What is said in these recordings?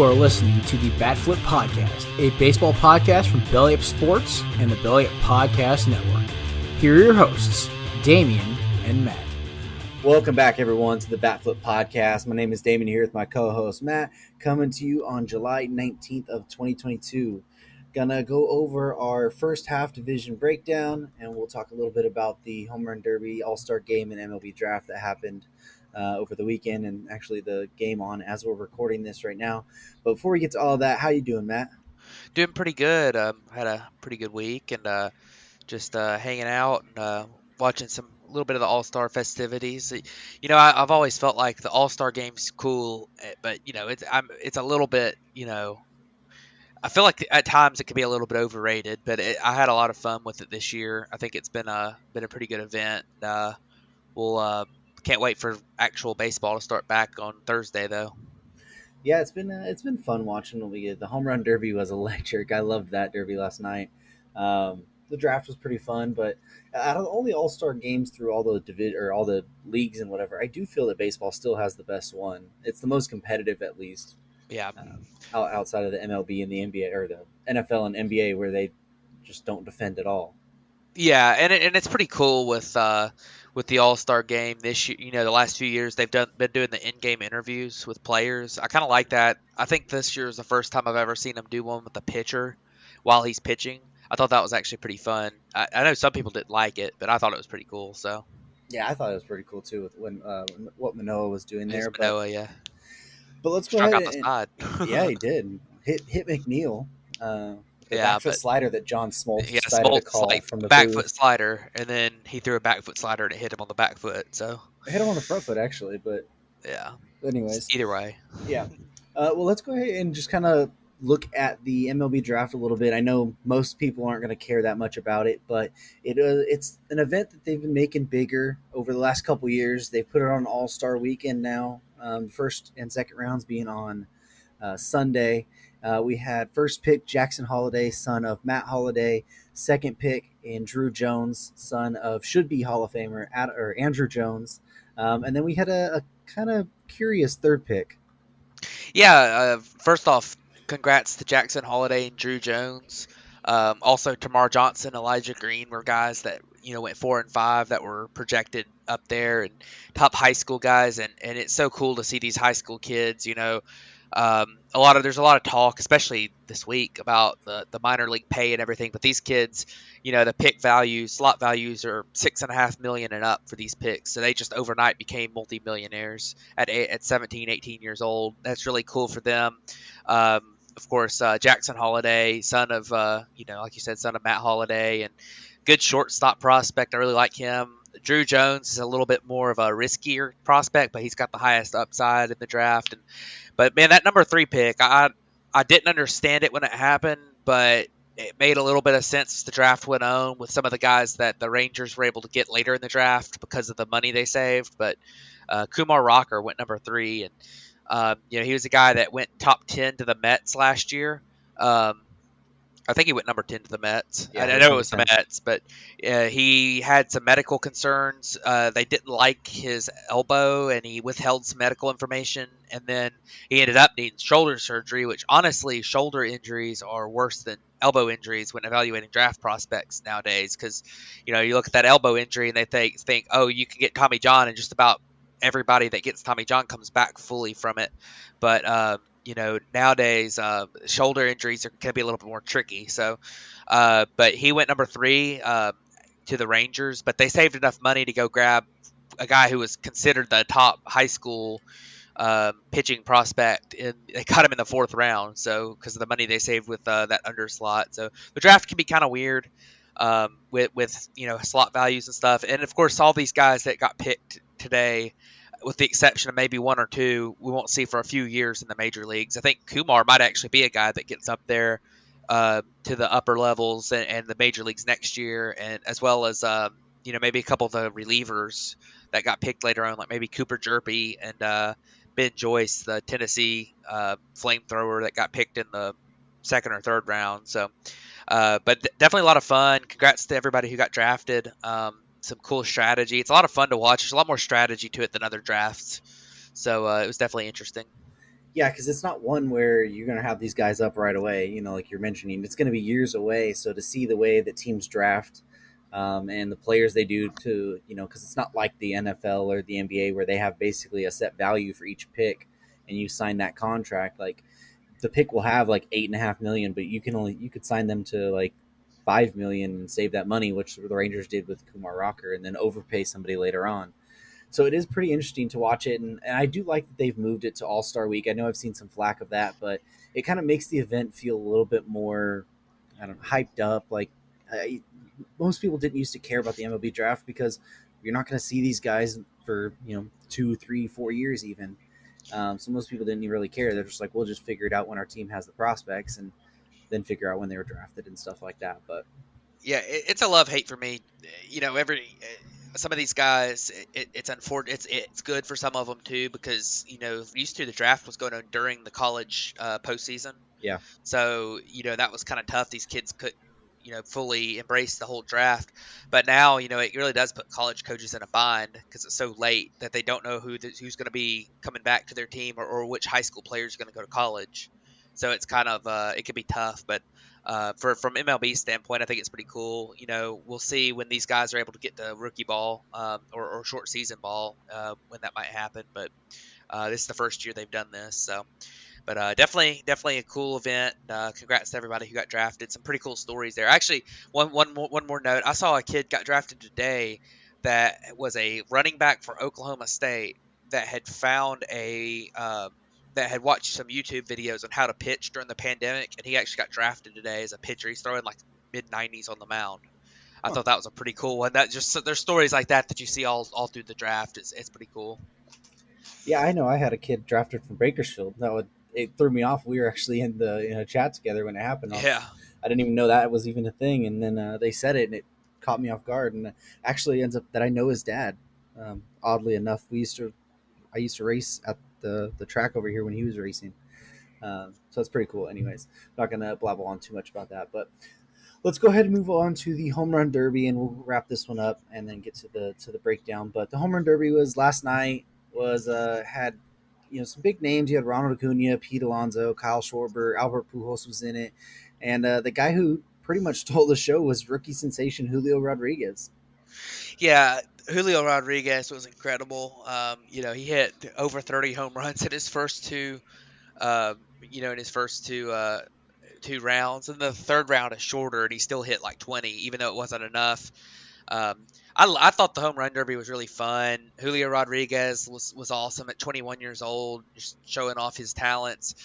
You are listening to the Batflip Podcast, a baseball podcast from Belly Up Sports and the Belly Up Podcast Network. Here are your hosts, Damian and Matt. Welcome back, everyone, to the Batflip Podcast. My name is Damian here with my co-host, Matt, coming to you on July 19th of 2022. Gonna go over our first half division breakdown, and we'll talk a little bit about the Home Run Derby, All-Star Game, and MLB Draft that happened over the weekend, and actually the game on as we're recording this right now. But before we get to all of that, how you doing, Matt? Doing pretty good. Had a pretty good week and just hanging out and watching a little bit of the All-Star festivities. I've always felt like the All-Star game's cool, but it's a little bit, I feel like at times it can be a little bit overrated. But I had a lot of fun with it this year. I think it's been a pretty good event. We'll can't wait for actual baseball to start back on Thursday, though. Yeah, it's been fun watching the Home Run Derby was electric. I loved that derby last night. The draft was pretty fun, but out of all the All-Star games through all all the leagues and whatever, I do feel that baseball still has the best one. It's the most competitive, at least. Yeah. Outside of the MLB and the NBA or the NFL and NBA, where they just don't defend at all. Yeah, and it's pretty cool with the All-Star game this year. The last few years they've been doing the in-game interviews with players. I kind of like that. I think this year is the first time I've ever seen them do one with the pitcher while he's pitching. I thought that was actually pretty fun. I know some people didn't like it, but I thought it was pretty cool. So yeah, I thought it was pretty cool too with what Manoah was doing there. Manoah, yeah. But let's Struck go out ahead. the side. Yeah, he did hit McNeil. The Yeah, back foot slider that John Smoltz he got decided to Smoltz, call like, from the back booth. foot slider, and then he threw a back foot slider and it hit him on the back foot. So I hit him on the front foot actually, but yeah. anyways, Either way. yeah. Well, let's go ahead and just kind of look at the MLB draft a little bit. I know most people aren't going to care that much about it, but it's an event that they've been making bigger over the last couple years. They've put it on All-Star Weekend now. First and second rounds being on Sunday. We had first pick Jackson Holliday, son of Matt Holliday. Second pick in Drew Jones, son of should-be Hall of Famer Andrew Jones. And then we had a kind of curious third pick. Yeah, first off, congrats to Jackson Holliday and Drew Jones. Also, Tamar Johnson, Elijah Green were guys that went 4 and 5 that were projected up there and top high school guys, and it's so cool to see these high school kids. There's a lot of talk, especially this week, about the minor league pay and everything. But these kids, the pick values, slot values are $6.5 million and up for these picks. So they just overnight became multimillionaires at 17, 18 years old. That's really cool for them. Of course, Jackson Holliday, son of, like you said, son of Matt Holliday, and good shortstop prospect. I really like him. Drew Jones is a little bit more of a riskier prospect, but he's got the highest upside in the draft. But man, that number 3 pick, I didn't understand it when it happened, but it made a little bit of sense as the draft went on with some of the guys that the Rangers were able to get later in the draft because of the money they saved. But Kumar Rocker went number 3, and he was a guy that went top 10 to the Mets last year. I think he went number 10 to the Mets. Yeah, I know it was the Mets, but he had some medical concerns. They didn't like his elbow, and he withheld some medical information. And then he ended up needing shoulder surgery, which honestly, shoulder injuries are worse than elbow injuries when evaluating draft prospects nowadays. Because, you look at that elbow injury and they think, oh, you can get Tommy John, and just about everybody that gets Tommy John comes back fully from it. But nowadays shoulder injuries can be a little bit more tricky. So, but he went number 3 to the Rangers, but they saved enough money to go grab a guy who was considered the top high school pitching prospect, and they cut him in the 4th round. So, because of the money they saved with that underslot. So the draft can be kind of weird with slot values and stuff. And of course, all these guys that got picked today, with the exception of maybe 1 or 2, we won't see for a few years in the major leagues. I think Kumar might actually be a guy that gets up there to the upper levels and the major leagues next year, and as well as maybe a couple of the relievers that got picked later on, like maybe Cooper Jerpy and Ben Joyce, the Tennessee flamethrower that got picked in the 2nd or 3rd round. So, but definitely a lot of fun. Congrats to everybody who got drafted. Some cool strategy. It's a lot of fun to watch. There's a lot more strategy to it than other drafts. So it was definitely interesting. Yeah, because it's not one where you're going to have these guys up right away. Like you're mentioning, it's going to be years away. So to see the way that teams draft and the players they do to, because it's not like the NFL or the NBA where they have basically a set value for each pick, and you sign that contract. Like the pick will have like 8.5 million, but you could sign them to like 5 million and save that money, which the Rangers did with Kumar Rocker, and then overpay somebody later on. So it is pretty interesting to watch it, and I do like that they've moved it to All Star Week. I know I've seen some flack of that, but it kind of makes the event feel a little bit more, I don't know, hyped up. Like most people didn't used to care about the MLB draft because you're not going to see these guys for 2, 3, 4 years even. So most people didn't really care. They're just like, we'll just figure it out when our team has the prospects, and then figure out when they were drafted and stuff like that. But Yeah, it's a love hate for me. Every some of these guys, it's unfortunate. It's good for some of them too because used to the draft was going on during the college postseason. yeah, So, that was kind of tough. These kids couldn't, fully embrace the whole draft. But now, it really does put college coaches in a bind because it's so late that they don't know who's going to be coming back to their team or which high school player is going to go to college. So it's kind of, it can be tough. But from MLB standpoint, I think it's pretty cool. We'll see when these guys are able to get to rookie ball or short season ball when that might happen. But this is the first year they've done this. So. But definitely a cool event. Congrats to everybody who got drafted. Some pretty cool stories there. Actually, one more note. I saw a kid got drafted today that was a running back for Oklahoma State that had found that had watched some YouTube videos on how to pitch during the pandemic, and he actually got drafted today as a pitcher. He's throwing like mid-90s on the mound. I huh. thought that was a pretty cool one. That just there's stories like that you see all through the draft. It's pretty cool. Yeah, I know. I had a kid drafted from Bakersfield. It threw me off. We were actually in the chat together when it happened. Yeah. I didn't even know that was even a thing, and then they said it, and it caught me off guard. And actually, ends up that I know his dad. Oddly enough, I used to race at the track over here when he was racing. So it's pretty cool. Anyways, not gonna blabble on too much about that, but let's go ahead and move on to the home run derby, and we'll wrap this one up and then get to the breakdown. But the home run derby was last night. Was had some big names. You had Ronald Acuna, Pete Alonso, Kyle Schwarber, Albert Pujols was in it, and the guy who pretty much stole the show was rookie sensation Julio Rodriguez. Yeah, Julio Rodriguez was incredible. He hit over 30 home runs in his first two rounds. And the third round is shorter, and he still hit like 20, even though it wasn't enough. I thought the home run derby was really fun. Julio Rodriguez was awesome at 21 years old, just showing off his talents.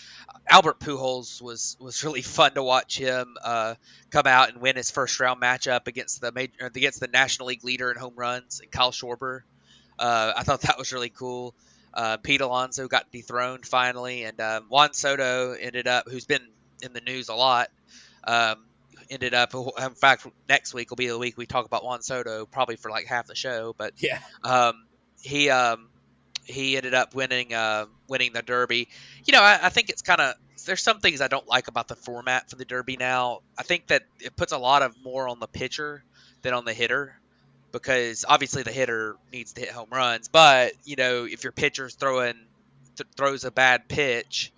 Albert Pujols was really fun to watch him come out and win his first round matchup against the National League leader in home runs, Kyle Schwarber. I thought that was really cool. Pete Alonso got dethroned finally, and Juan Soto who's been in the news a lot. Ended up, in fact, next week will be the week we talk about Juan Soto, probably for like half the show. But Yeah, he he ended up winning the Derby. I think it's kind of there's some things I don't like about the format for the Derby now. I think that it puts a lot of more on the pitcher than on the hitter because obviously the hitter needs to hit home runs, but if your pitcher's throws a bad pitch,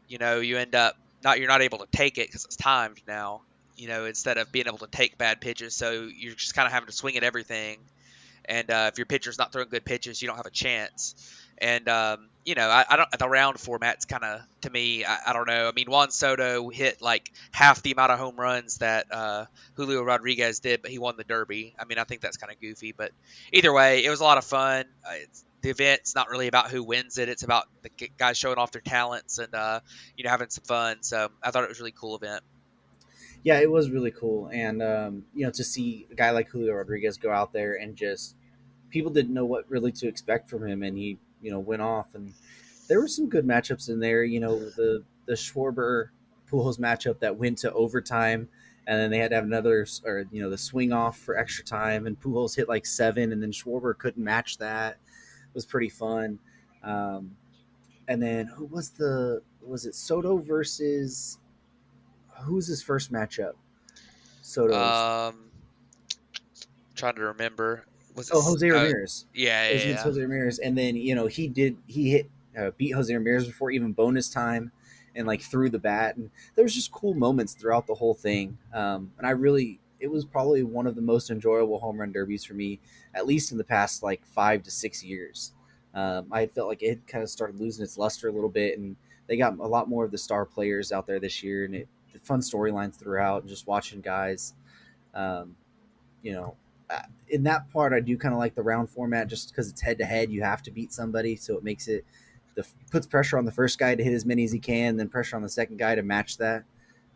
you end up you're not able to take it because it's timed now. Instead of being able to take bad pitches, so you're just kind of having to swing at everything. And if your pitcher's not throwing good pitches, you don't have a chance. And I don't. The round format's kind of to me. I don't know. I mean, Juan Soto hit like half the amount of home runs that Julio Rodriguez did, but he won the Derby. I mean, I think that's kind of goofy, but either way, it was a lot of fun. The event's not really about who wins it; it's about the guys showing off their talents and having some fun. So I thought it was a really cool event. yeah, it was really cool, and to see a guy like Julio Rodriguez go out there and just people didn't know what really to expect from him, and he went off, and there were some good matchups in there. The Schwarber Pujols matchup that went to overtime, and then they had to have another, or the swing off for extra time, and Pujols hit like 7, and then Schwarber couldn't match that. It was pretty fun. And then was it Soto versus who was his first matchup? Soto's Um, Trying to remember. Was it? Jose Ramirez. Yeah, It was yeah, against yeah. Jose Ramirez, and then he hit beat Jose Ramirez before even bonus time, and like threw the bat. And there was just cool moments throughout the whole thing. And it was probably one of the most enjoyable home run derbies for me, at least in the past like 5 to 6 years. I had felt like it kind of started losing its luster a little bit, and they got a lot more of the star players out there this year, and the fun storylines throughout, and just watching guys. Um, you know, in that part, I do kind of like the round format just because it's head to head. You have to beat somebody, so it makes it puts pressure on the first guy to hit as many as he can, then pressure on the second guy to match that.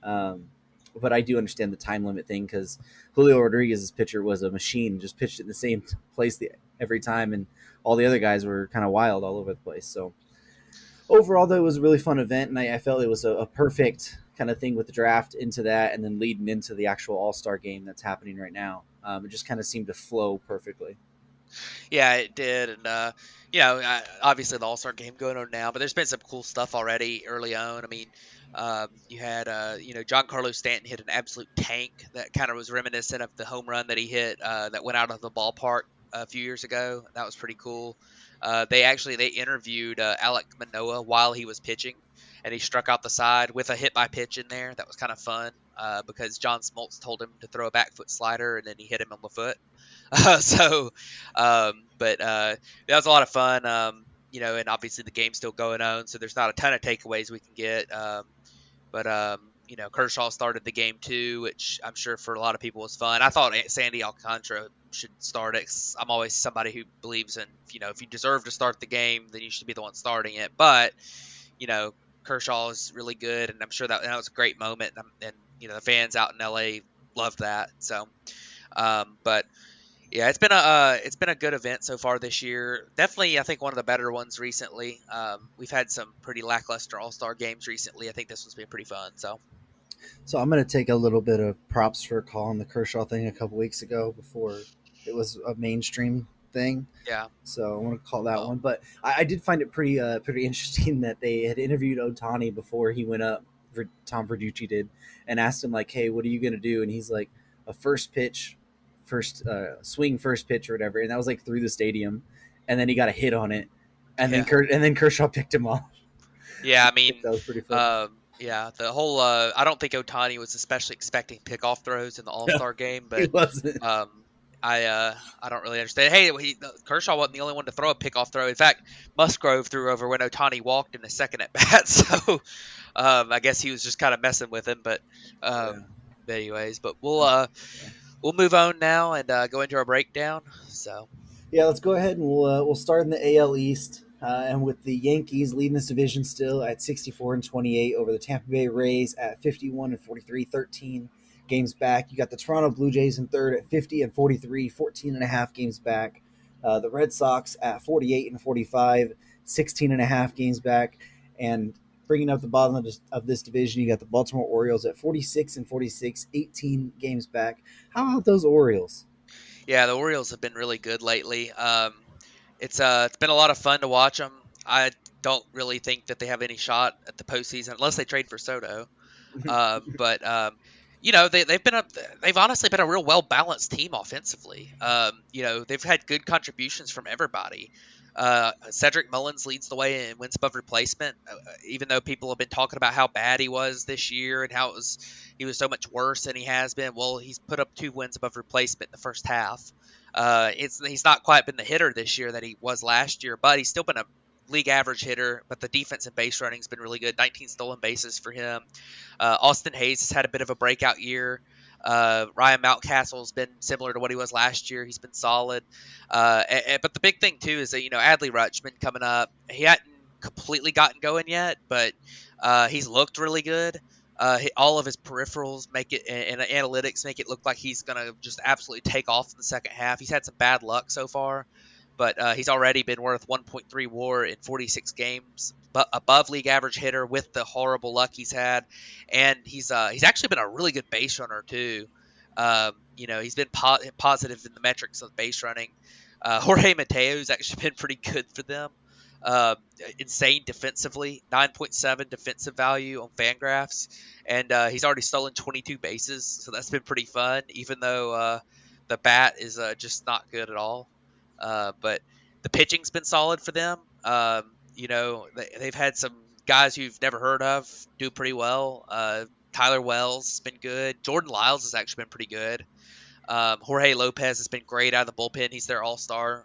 Um, but I do understand the time limit thing because Julio Rodriguez's pitcher was a machine, just pitched it in the same place every time, and all the other guys were kind of wild all over the place. So overall, though, it was a really fun event, and I felt it was a perfect kind of thing with the draft into that, and then leading into the actual All-Star game that's happening right now. It just kind of seemed to flow perfectly. Yeah, it did, and obviously the All-Star game going on now, but there's been some cool stuff already early on. I mean, you had Giancarlo Stanton hit an absolute tank that kind of was reminiscent of the home run that he hit that went out of the ballpark a few years ago. That was pretty cool. They interviewed Alek Manoah while he was pitching, and he struck out the side with a hit by pitch in there. That was kind of fun because John Smoltz told him to throw a back foot slider, and then he hit him on the foot. But that was a lot of fun. And obviously the game's still going on, so there's not a ton of takeaways we can get. Kershaw started the game too, which I'm sure for a lot of people was fun. I thought Sandy Alcantara should start it. I'm always somebody who believes in, if you deserve to start the game, then you should be the one starting it. But, Kershaw is really good, and I'm sure that was a great moment. And the fans out in LA loved that. So, but yeah, it's been a good event so far this year. Definitely, I think one of the better ones recently. We've had some pretty lackluster All-Star games recently. I think this one's been pretty fun. So I'm going to take a little bit of props for calling the Kershaw thing a couple weeks ago before it was a mainstream thing. Yeah. So I want to call that one. But I did find it pretty interesting that they had interviewed Ohtani before he went up. Tom Verducci did, and asked him like, "Hey, what are you going to do?" And he's like, "A first pitch." First pitch or whatever, and that was like through the stadium, and then he got a hit on it, and then Kershaw picked him off. Yeah, I mean, that was pretty fun. The whole I don't think Ohtani was especially expecting pickoff throws in the All-Star game, but he wasn't. I don't really understand. Hey, Kershaw wasn't the only one to throw a pickoff throw. In fact, Musgrove threw over when Ohtani walked in the second at bat, so I guess he was just kind of messing with him. But anyways, but we'll move on now and go into our breakdown. So, yeah, let's go ahead and we'll start in the AL East, and with the Yankees leading this division still at 64-28 over the Tampa Bay Rays at 51-43, 13 games back. You got the Toronto Blue Jays in third at 50-43, 14 and a half games back. The Red Sox at 48-45, 16 and a half games back, and bringing up the bottom of this division, you got the Baltimore Orioles at 46-46, 18 games back. How about those Orioles? Yeah, the Orioles have been really good lately. It's been a lot of fun to watch them. I don't really think that they have any shot at the postseason unless they trade for Soto. But they've honestly been a real well balanced team offensively. They've had good contributions from everybody. Cedric Mullins leads the way in wins above replacement, even though people have been talking about how bad he was this year and how he was so much worse than he has been. Well, he's put up 2 wins above replacement in the first half. He's not quite been the hitter this year that he was last year, but he's still been a league average hitter. But the defense and base running has been really good. 19 stolen bases for him. Austin Hayes has had a bit of a breakout year. Ryan Mountcastle's been similar to what he was last year. He's been solid. But the big thing, too, is that, Adley Rutschman coming up. He hadn't completely gotten going yet, but he's looked really good. All of his peripherals make it, and analytics make it look like he's going to just absolutely take off in the second half. He's had some bad luck so far, but he's already been worth 1.3 WAR in 46 games, but above league average hitter with the horrible luck he's had, and he's actually been a really good base runner too. He's been positive in the metrics of base running. Jorge Mateo's actually been pretty good for them. Insane defensively, 9.7 defensive value on Fangraphs, and he's already stolen 22 bases, so that's been pretty fun, even though the bat is just not good at all. But the pitching's been solid for them. they've had some guys you've never heard of do pretty well. Tyler Wells has been good. Jordan Lyles has actually been pretty good. Jorge Lopez has been great out of the bullpen. He's their all-star.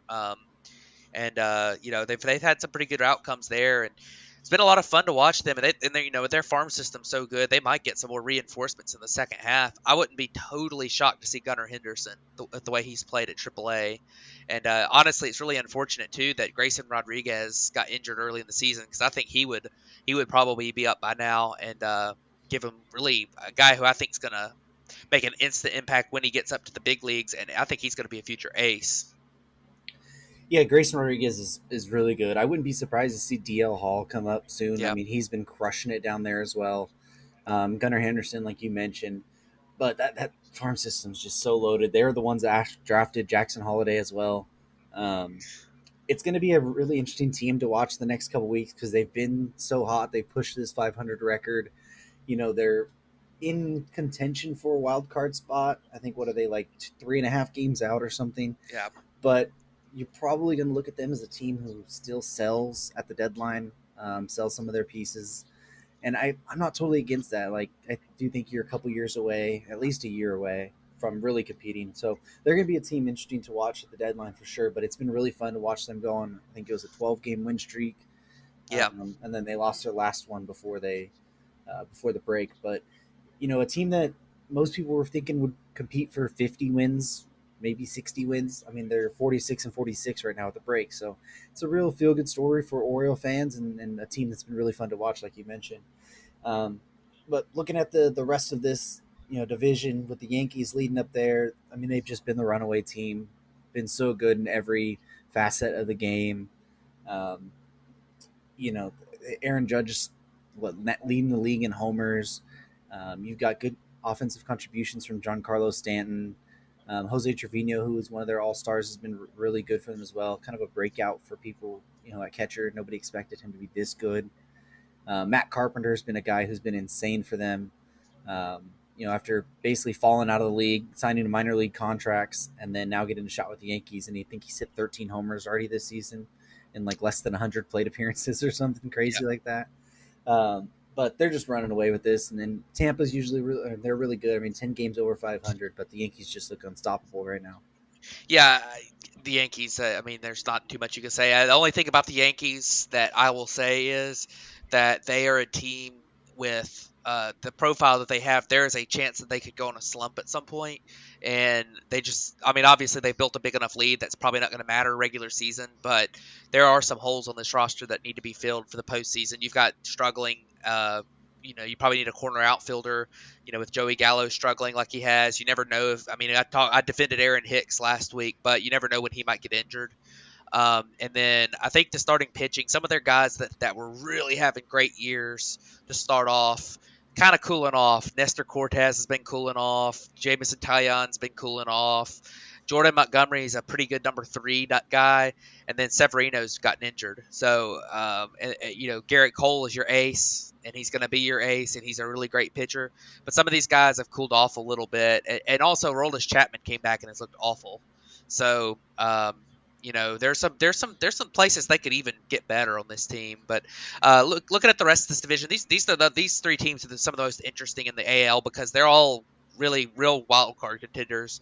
They've had some pretty good outcomes there, and it's been a lot of fun to watch them. With their farm system so good, they might get some more reinforcements in the second half. I wouldn't be totally shocked to see Gunnar Henderson the way he's played at AAA. And honestly, it's really unfortunate too that Grayson Rodriguez got injured early in the season, because I think he would probably be up by now, and give him really a guy who I think is going to make an instant impact when he gets up to the big leagues, and I think he's going to be a future ace. Yeah, Grayson Rodriguez is really good. I wouldn't be surprised to see DL Hall come up soon. Yeah. I mean, he's been crushing it down there as well. Gunnar Henderson, like you mentioned. But that farm system's just so loaded. They're the ones that drafted Jackson Holiday as well. It's going to be a really interesting team to watch the next couple weeks because they've been so hot. They pushed this 500 record. They're in contention for a wild card spot. I think, what are they, like 3.5 games out or something? Yeah. But you're probably going to look at them as a team who still sells at the deadline, sells some of their pieces. And I'm not totally against that. Like, I do think you're a couple years away, at least a year away from really competing. So they're going to be a team interesting to watch at the deadline for sure. But it's been really fun to watch them go on. I think it was a 12-game win streak. Yeah. And then they lost their last one before the break. But, a team that most people were thinking would compete for 50 wins, maybe 60 wins. I mean, they're 46-46 right now at the break. So it's a real feel-good story for Oriole fans and a team that's been really fun to watch, like you mentioned. But looking at the rest of this, division with the Yankees leading up there, I mean, they've just been the runaway team, been so good in every facet of the game. Aaron Judge is leading the league in homers. You've got good offensive contributions from Giancarlo Stanton. Jose Trevino, who is one of their all-stars, has been really good for them as well. Kind of a breakout for people, at catcher. Nobody expected him to be this good. Matt Carpenter has been a guy who's been insane for them. After basically falling out of the league, signing minor league contracts, and then now getting a shot with the Yankees. And I think he's hit 13 homers already this season in like less than 100 plate appearances or something crazy like that. But they're just running away with this. And then Tampa's they're really good. I mean, 10 games over 500, but the Yankees just look unstoppable right now. Yeah, the Yankees, there's not too much you can say. The only thing about the Yankees that I will say is that they are a team with the profile that they have. There is a chance that they could go on a slump at some point. And obviously they built a big enough lead that's probably not going to matter regular season, but there are some holes on this roster that need to be filled for the postseason. You've got struggling, you probably need a corner outfielder, with Joey Gallo struggling like he has. You never know I defended Aaron Hicks last week, but you never know when he might get injured. And then I think the starting pitching, some of their guys that were really having great years to start off, kind of cooling off. Nestor Cortez has been cooling off. Jameson Taillon's been cooling off. Jordan Montgomery's a pretty good number 3 guy, and then Severino's gotten injured. So, Garrett Cole is your ace, and he's going to be your ace, and he's a really great pitcher. But some of these guys have cooled off a little bit, and also Aroldis Chapman came back and has looked awful. So, there's some places they could even get better on this team. But looking at the rest of this division, these 3 teams are some of the most interesting in the AL because they're all really real wild card contenders.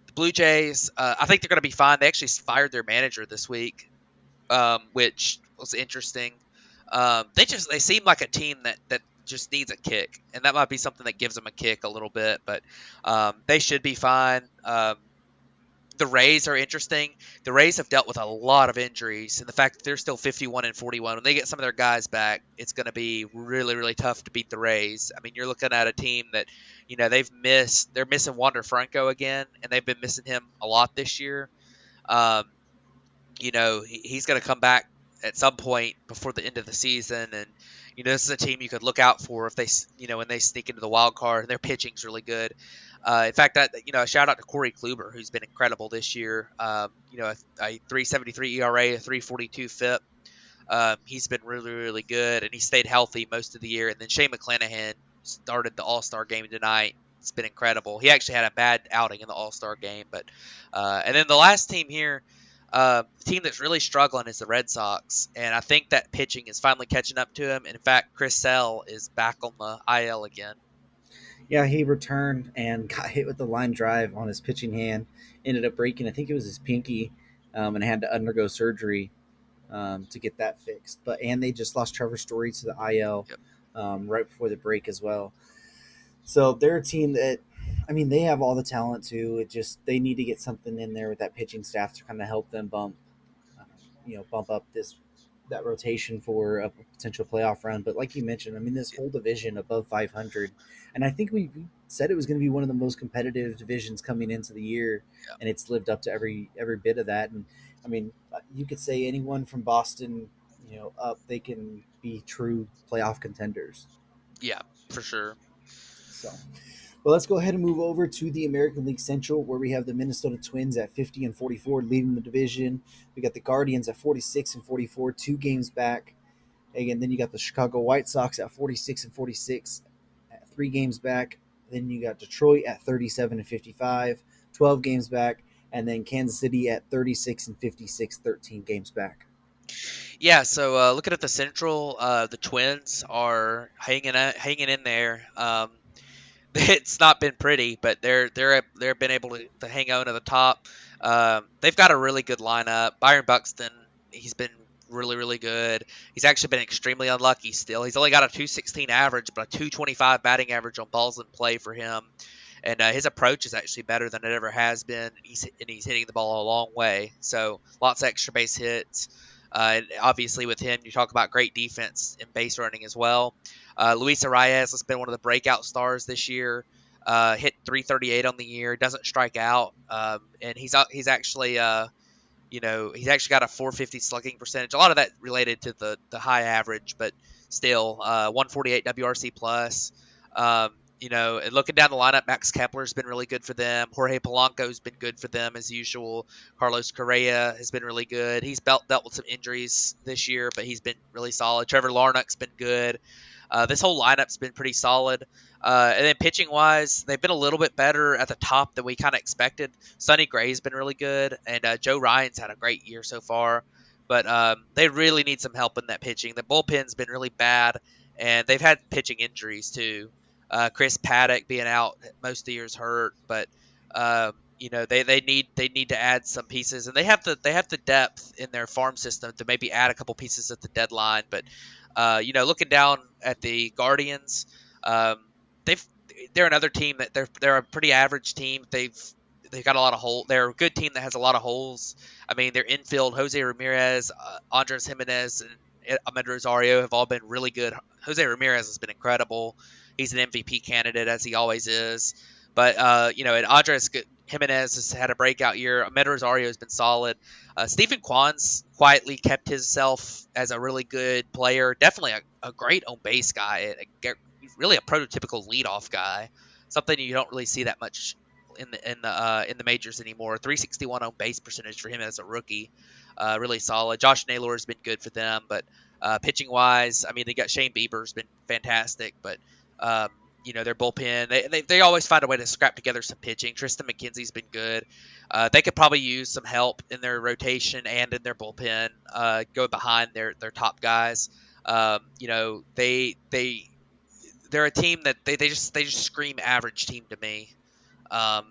The Blue Jays, I think they're going to be fine. They actually fired their manager this week, which was interesting. They seem like a team that just needs a kick, and that might be something that gives them a kick a little bit. But they should be fine. The Rays are interesting. The Rays have dealt with a lot of injuries, and the fact that they're still 51-41, when they get some of their guys back, it's going to be really, really tough to beat the Rays. I mean, you're looking at a team that, they're missing Wander Franco again, and they've been missing him a lot this year. He's going to come back at some point before the end of the season, and this is a team you could look out for if they, when they sneak into the wild card, and their pitching's really good. In fact, a shout out to Corey Kluber, who's been incredible this year. A 3.73 ERA, a 3.42 FIP. He's been really, really good, and he stayed healthy most of the year. And then Shane McClanahan started the All-Star game tonight. It's been incredible. He actually had a bad outing in the All-Star game, but and then the last team here, The team that's really struggling is the Red Sox, and I think that pitching is finally catching up to him. And in fact, Chris Sale is back on the IL again. Yeah, he returned and got hit with the line drive on his pitching hand. Ended up breaking, I think it was his pinky, and had to undergo surgery to get that fixed. And they just lost Trevor Story to the IL Yep. right before the break as well. So they're a team that, I mean, they have all the talent too. It just they need to get something in there with that pitching staff to kind of help them bump up that rotation for a potential playoff run. But like you mentioned, I mean, this whole division above 500, and I think we said it was going to be one of the most competitive divisions coming into the year, and it's lived up to every bit of that. And I mean, you could say anyone from Boston, up, they can be true playoff contenders. Yeah, for sure. So, well, let's go ahead and move over to the American League Central, where we have the Minnesota Twins at 50 and 44, leading the division. We got the Guardians at 46 and 44, 2 games back. Again, then you got the Chicago White Sox at 46 and 46, at 3 games back. Then you got Detroit at 37 and 55, 12 games back, and then Kansas City at 36 and 56, 13 games back. Yeah, so looking at the Central, the Twins are hanging in there. It's not been pretty, but they're been able to hang on to the top. They've got a really good lineup. Byron Buxton, he's been really good. He's actually been extremely unlucky still. He's only got a 216 average, but a 225 batting average on balls in play for him. And his approach is actually better than it ever has been. He's hitting the ball a long way. So lots of extra base hits. And obviously, with him, you talk about great defense and base running as well. Luis Arias has been one of the breakout stars this year. Hit 338 on the year. Doesn't strike out, and he's actually he's actually got a 450 slugging percentage. A lot of that related to the high average, but still 148 WRC plus. And looking down the lineup, Max Kepler's been really good for them. Jorge Polanco's been good for them as usual. Carlos Correa has been really good. He's dealt with some injuries this year, but he's been really solid. Trevor Larnach's been good. This whole lineup's been pretty solid. And then pitching wise, they've been a little bit better at the top than we kind of expected. Sonny Gray's been really good, and Joe Ryan's had a great year so far. But they really need some help in that pitching. The bullpen's been really bad, and they've had pitching injuries too. Chris Paddock being out most of the year's hurt, but they need to add some pieces, and they have the depth in their farm system to maybe add a couple pieces at the deadline. But looking down at the Guardians, they're another team that they're a pretty average team. They've got a lot of holes. They're a good team that has a lot of holes. I mean, their infield, Jose Ramirez, Andres Jimenez, and Ahmed Rosario have all been really good. Jose Ramirez has been incredible. He's an MVP candidate, as he always is. But and Andres Jimenez has had a breakout year. Ahmed Rosario has been solid. Stephen Kwan's quietly kept himself as a really good player. Definitely a great on base guy. Really a prototypical leadoff guy. Something you don't really see that much in the majors anymore. 361 on base percentage for him as a rookie. Really solid. Josh Naylor has been good for them, but pitching wise, I mean, they got Shane Bieber's been fantastic, but their bullpen, they always find a way to scrap together some pitching. Tristan McKenzie's been good. They could probably use some help in their rotation and in their bullpen, go behind their top guys. They're a team that they just scream average team to me. But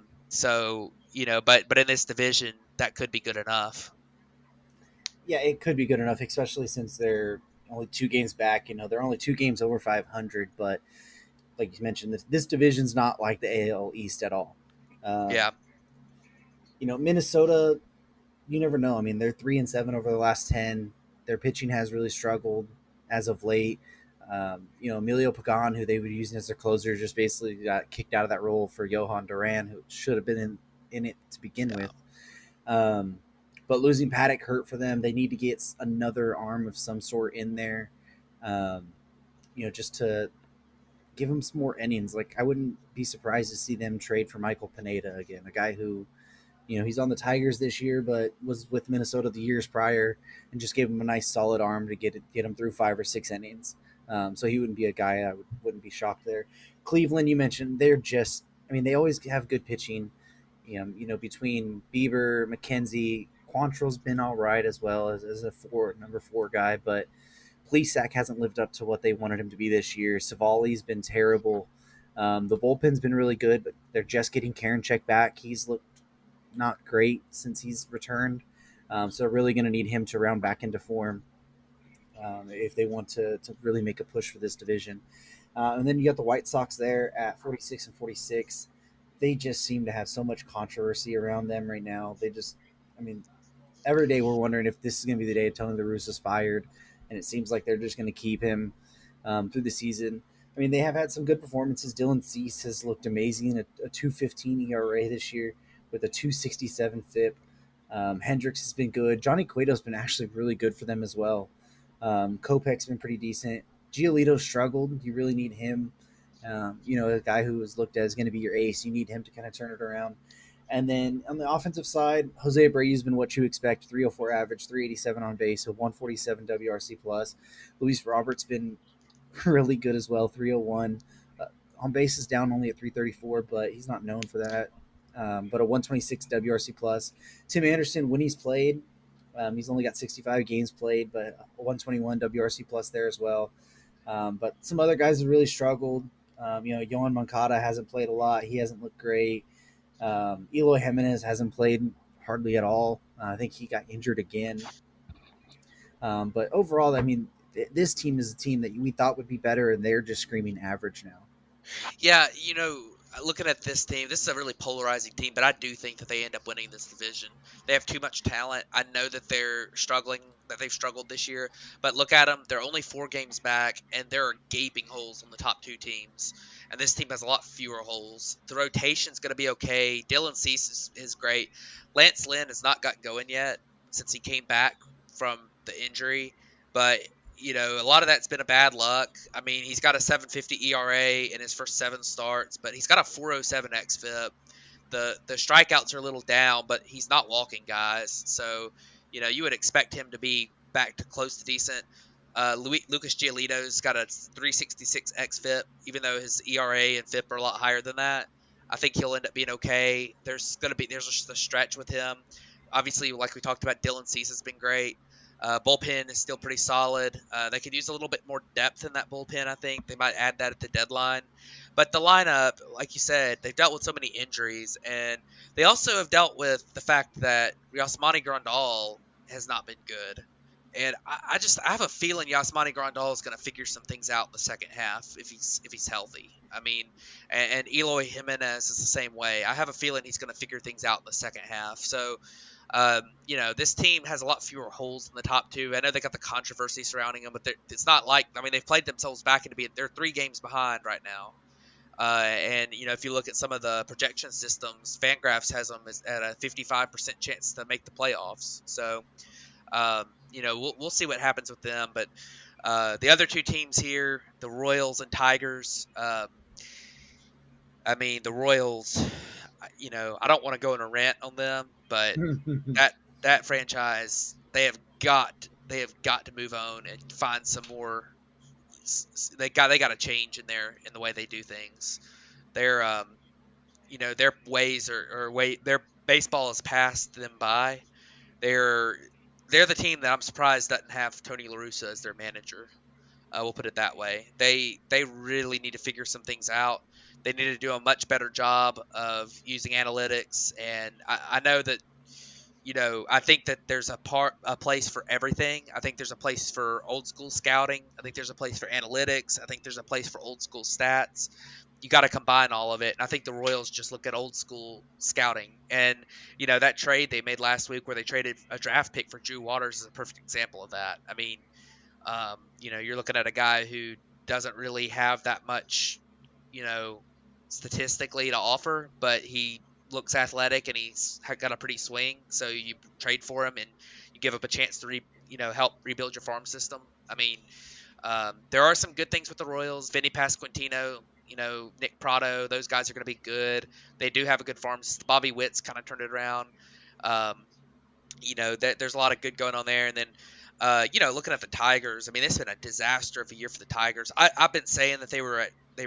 in this division, that could be good enough. Yeah, it could be good enough, especially since they're only 2 games back. They're only 2 games over 500, but like you mentioned, this division's not like the AL East at all. Yeah. Minnesota, you never know. I mean, they're 3-7 over the last 10. Their pitching has really struggled as of late. Emilio Pagan, who they were using as their closer, just basically got kicked out of that role for Johan Duran, who should have been in it to begin with. But losing Paddock hurt for them. They need to get another arm of some sort in there, just to give him some more innings. Like, I wouldn't be surprised to see them trade for Michael Pineda again, a guy who, he's on the Tigers this year, but was with Minnesota the years prior, and just gave him a nice solid arm to get him through 5 or 6 innings. So he wouldn't be a guy I wouldn't be shocked there. Cleveland, you mentioned, they always have good pitching. Between Bieber, McKenzie, Quantrill's been all right as well as a number 4 guy, but Plesac hasn't lived up to what they wanted him to be this year. Savali's been terrible. The bullpen's been really good, but they're just getting Karinchak back. He's looked not great since he's returned. So they're really going to need him to round back into form if they want to really make a push for this division. And then you got the White Sox there at 46 and 46. They just seem to have so much controversy around them right now. Every day we're wondering if this is going to be the day Tony La Russa's fired, and it seems like they're just going to keep him through the season. I mean, they have had some good performances. Dylan Cease has looked amazing, a 2.15 ERA this year with a 2.67 FIP. Hendricks has been good. Johnny Cueto's been actually really good for them as well. Kopech's been pretty decent. Giolito struggled. You really need him. A guy who was looked at as going to be your ace. You need him to kind of turn it around. And then on the offensive side, Jose Abreu's been what you expect: 304 average, 387 on base, a 147 WRC plus. Luis Roberts been really good as well, 301. On base is down only at 334, but he's not known for that. But a 126 WRC plus. Tim Anderson, when he's played, he's only got 65 games played, but a 121 WRC plus there as well. But some other guys have really struggled. Yohan Moncada hasn't played a lot. He hasn't looked great. Eloy Jimenez hasn't played hardly at all. I think he got injured again. But overall, this team is a team that we thought would be better, and they're just screaming average now. Yeah, looking at this team, this is a really polarizing team, but I do think that they end up winning this division. They have too much talent. I know that they're struggling, that they've struggled this year, but look at them. They're only 4 games back, and there are gaping holes on the top 2 teams. And this team has a lot fewer holes. The rotation's going to be okay. Dylan Cease is great. Lance Lynn has not gotten going yet since he came back from the injury, but a lot of that's been a bad luck. I mean, he's got a 7.50 ERA in his first 7 starts, but he's got a 4.07 xFIP. The strikeouts are a little down, but he's not walking guys. So, you would expect him to be back to close to decent. Lucas Giolito's got a 3.66 xFIP, even though his ERA and FIP are a lot higher than that. I think he'll end up being okay. There's just a stretch with him. Obviously, like we talked about, Dylan Cease has been great. Bullpen is still pretty solid. They could use a little bit more depth in that bullpen, I think. They might add that at the deadline. But the lineup, like you said, they've dealt with so many injuries, and they also have dealt with the fact that Yasmani Grandal has not been good. And I have a feeling Yasmani Grandal is going to figure some things out in the second half if he's healthy. I mean, and Eloy Jimenez is the same way. I have a feeling he's going to figure things out in the second half. So, this team has a lot fewer holes in the top 2. I know they got the controversy surrounding them, but it's not like, they've played themselves back into they're 3 games behind right now. And if you look at some of the projection systems, Fangraphs has them at a 55% chance to make the playoffs. So, we'll see what happens with them. But the other 2 teams here, the Royals and Tigers, the Royals, I don't want to go in a rant on them, but that franchise, they have got to move on and find some more. They got to change in the way they do things. Their their ways their baseball has passed them by. They're the team that I'm surprised doesn't have Tony La Russa as their manager. We'll put it that way. They really need to figure some things out. They need to do a much better job of using analytics, and I know that I think that there's a place for everything. I think there's a place for old school scouting. I think there's a place for analytics. I think there's a place for old school stats. You got to combine all of it. And I think the Royals just look at old school scouting. And, that trade they made last week where they traded a draft pick for Drew Waters is a perfect example of that. I mean, you're looking at a guy who doesn't really have that much, statistically to offer, but he looks athletic and he's got a pretty swing. So you trade for him and you give up a chance to help rebuild your farm system. I mean, there are some good things with the Royals. Vinny Pasquantino, Nick Prado, those guys are going to be good. They do have a good farm system. Bobby Witt's kind of turned it around. There's a lot of good going on there. And then, looking at the Tigers, this has been a disaster of a year for the Tigers. I've been saying that they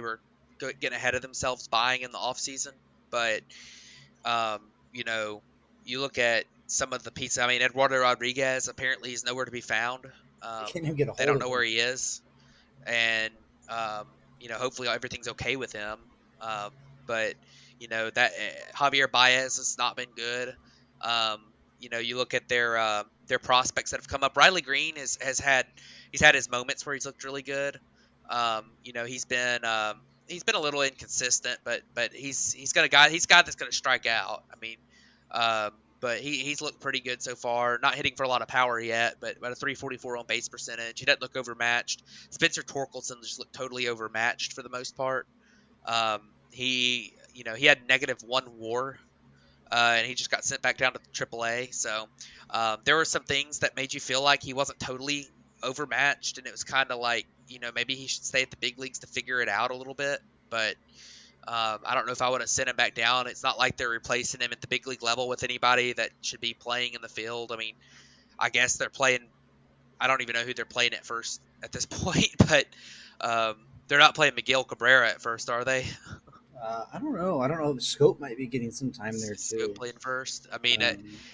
were getting ahead of themselves buying in the offseason, but you look at some of the pieces. I mean, Eduardo Rodriguez apparently is nowhere to be found. They can't even get a They hold don't of know him. where he is, and hopefully everything's okay with him. Um, but that Javier Baez has not been good. Um, you look at their prospects that have come up. Riley Green he's had his moments where he's looked really good. He's been a little inconsistent, but he's a guy that's going to strike out. I mean, um, but he's looked pretty good so far. Not hitting for a lot of power yet, but about a 344 on base percentage. He doesn't look overmatched. Spencer Torkelson just looked totally overmatched for the most part. He had -1 WAR, and he just got sent back down to AAA. So there were some things that made you feel like he wasn't totally overmatched, and it was kind of like maybe he should stay at the big leagues to figure it out a little bit. But I don't know if I would have sent him back down. It's not like they're replacing him at the big league level with anybody that should be playing in the field. I mean, I guess they're playing. I don't even know who they're playing at first at this point, but they're not playing Miguel Cabrera at first, are they? I don't know. I don't know. Scope might be getting some time there Scope too, playing first. I mean,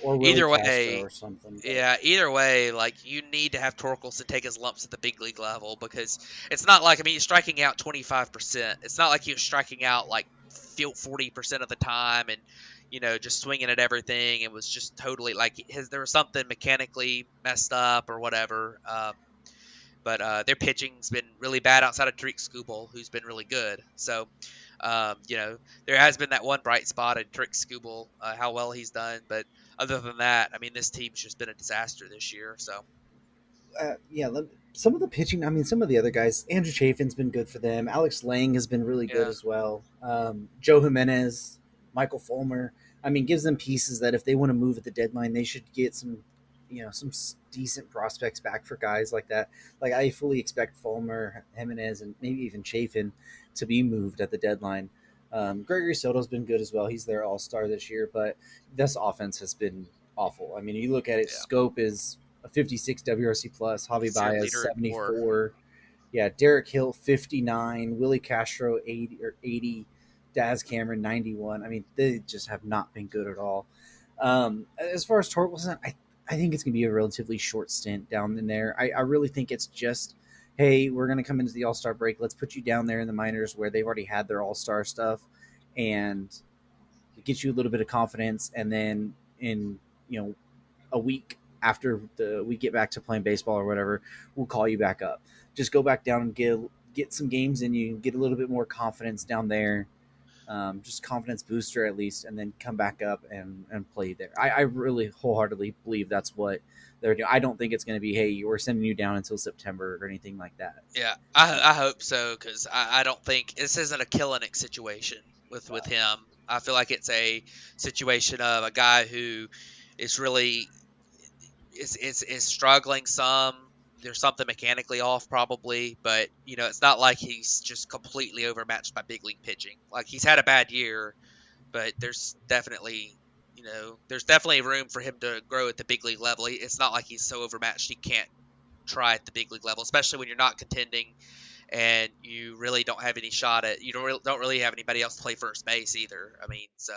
or Willie either Castro way, or something. But yeah, either way, like you need to have Torkelson take his lumps at the big league level because it's not like he's striking out 25%. It's not like he was striking out like 40% of the time and just swinging at everything. It was just totally like there was something mechanically messed up or whatever. But their pitching's been really bad outside of Tariq Skubal, who's been really good. So, there has been that one bright spot in Tariq Skubal, how well he's done. But other than that, I mean, this team's just been a disaster this year. So, some of the pitching. I mean, some of the other guys. Andrew Chafin's been good for them. Alex Lang has been really good yeah, as well. Joe Jimenez, Michael Fulmer. I mean, gives them pieces that if they want to move at the deadline, they should get some decent prospects back for guys like that. Like I fully expect Fulmer, Jimenez, and maybe even Chafin to be moved at the deadline. Gregory Soto's been good as well. He's their all star this year, but this offense has been awful. I mean, you look at it, yeah, Scope is a 56 WRC plus, Javi he's their Baez leader in WAR. 74. Yeah, Derek Hill 59, Willie Castro 80, Daz Cameron 91. I mean, they just have not been good at all. As far as Torkelson, I think it's going to be a relatively short stint down in there. I really think it's just, hey, we're going to come into the All Star break. Let's put you down there in the minors where they've already had their All Star stuff, and it gets you a little bit of confidence. And then in a week after we get back to playing baseball or whatever, we'll call you back up. Just go back down and get some games in you, get a little bit more confidence down there. Just confidence booster at least, and then come back up and play there. I really wholeheartedly believe that's what they're doing. I don't think it's going to be, hey, we're sending you down until September or anything like that. Yeah, I hope so because I don't think this isn't a Kellenic situation with him. I feel like it's a situation of a guy who is really is struggling some. There's something mechanically off probably, but it's not like he's just completely overmatched by big league pitching. Like he's had a bad year, but there's definitely room for him to grow at the big league level. It's not like he's so overmatched he can't try at the big league level, especially when you're not contending and you really don't have any shot at you don't really have anybody else to play first base either. I mean, so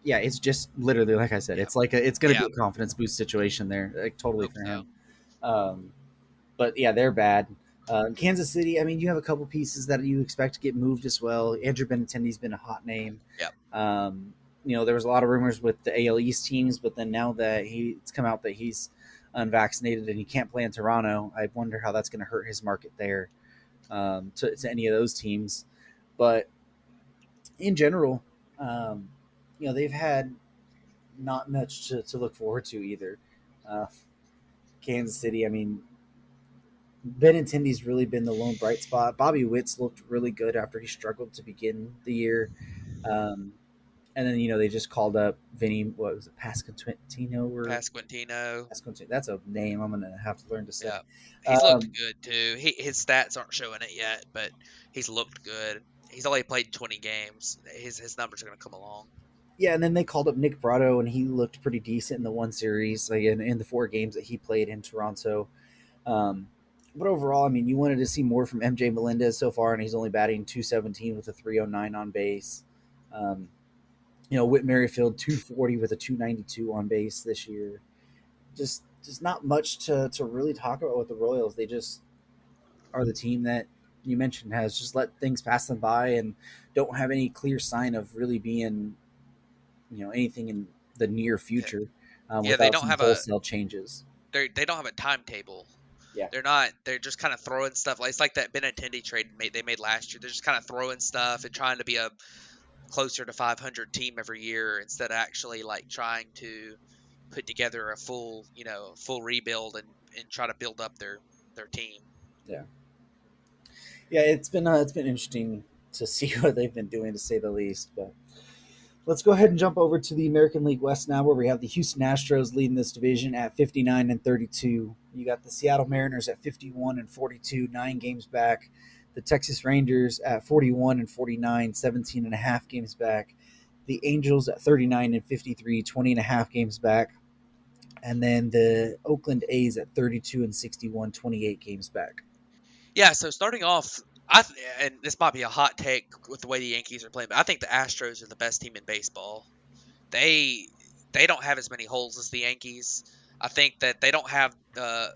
Yeah, it's just literally like I said. yeah, It's going to yeah, be a confidence boost situation there, like totally hope for so. him. But yeah, they're bad. Kansas City. I mean, you have a couple pieces that you expect to get moved as well. Andrew Benintendi's been a hot name. Yeah, There was a lot of rumors with the AL East teams, but then now that it's come out that he's unvaccinated and he can't play in Toronto, I wonder how that's going to hurt his market there to any of those teams. But in general, um, they've had not much to look forward to either. Uh, Kansas City, I mean, Benintendi's really been the lone bright spot. Bobby Witt's looked really good after he struggled to begin the year. Um, and then, they just called up Vinny, what was it, Pasquantino or Pasquantino. Pasquantino? That's a name I'm going to have to learn to say. Yeah, he's looked Um, good too. His stats aren't showing it yet, but he's looked good. He's only played 20 games. His numbers are going to come along. yeah, and then they called up Nick Brado, and he looked pretty decent in the one series, like in the 4 games that he played in Toronto. Um, but overall, I mean, you wanted to see more from MJ Melendez so far, and he's only batting 217 with a 309 on base. Um, Whit Merrifield 240 with a 292 on base this year. Just not much to really talk about with the Royals. They just are the team that you mentioned has just let things pass them by and don't have any clear sign of really being anything in the near Yeah, future yeah, without some wholesale changes. they don't have a timetable. Yeah. They're just kind of throwing stuff. It's like that Benintendi trade they made last year. They're just kind of throwing stuff and trying to be a closer to 500 team every year instead of actually like trying to put together a full rebuild and try to build up their team. Yeah. Yeah, it's been interesting to see what they've been doing, to say the least. But let's go ahead and jump over to the American League West now, where we have the Houston Astros leading this division at 59-32. You got the Seattle Mariners at 51-42, 9 games back. The Texas Rangers at 41-49, 17 and a half games back. The Angels at 39-53, 20 and a half games back. And then the Oakland A's at 32-61, 28 games back. Yeah, so starting off, and this might be a hot take with the way the Yankees are playing, but I think the Astros are the best team in baseball. They they don't have as many holes as the Yankees. I think that they don't have I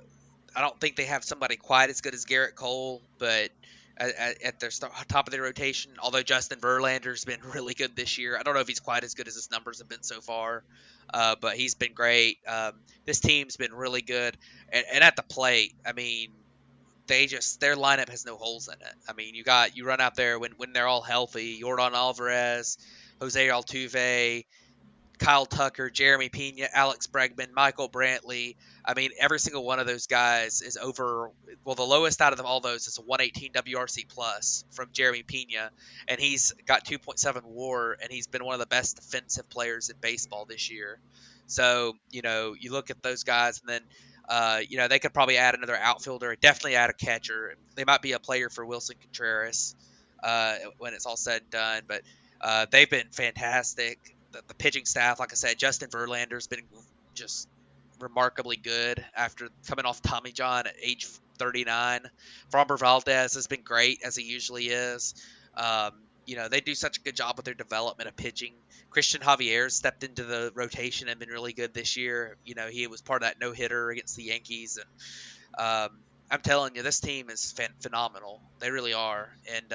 don't think they have somebody quite as good as Garrett Cole, but at their top of their rotation, although Justin Verlander's been really good this year. I don't know if he's quite as good as his numbers have been so far, but he's been great. This team's been really good, and at the plate, I mean, their lineup has no holes in it. I mean, you run out there when they're all healthy. Jordan Alvarez, Jose Altuve, Kyle Tucker, Jeremy Pena, Alex Bregman, Michael Brantley. I mean, every single one of those guys is over. Well, the lowest out of them all those is a 118 WRC plus from Jeremy Pena, and he's got 2.7 WAR, and he's been one of the best defensive players in baseball this year. So you look at those guys, and then they could probably add another outfielder, definitely add a catcher. They might be a player for Wilson Contreras when it's all said and done, but they've been fantastic. The pitching staff, like I said, Justin Verlander's been just remarkably good after coming off Tommy John at age 39. Framber Valdez has been great, as he usually is. They do such a good job with their development of pitching. Christian Javier stepped into the rotation and been really good this year. He was part of that no hitter against the Yankees, and I'm telling you, this team is phenomenal. They really are, and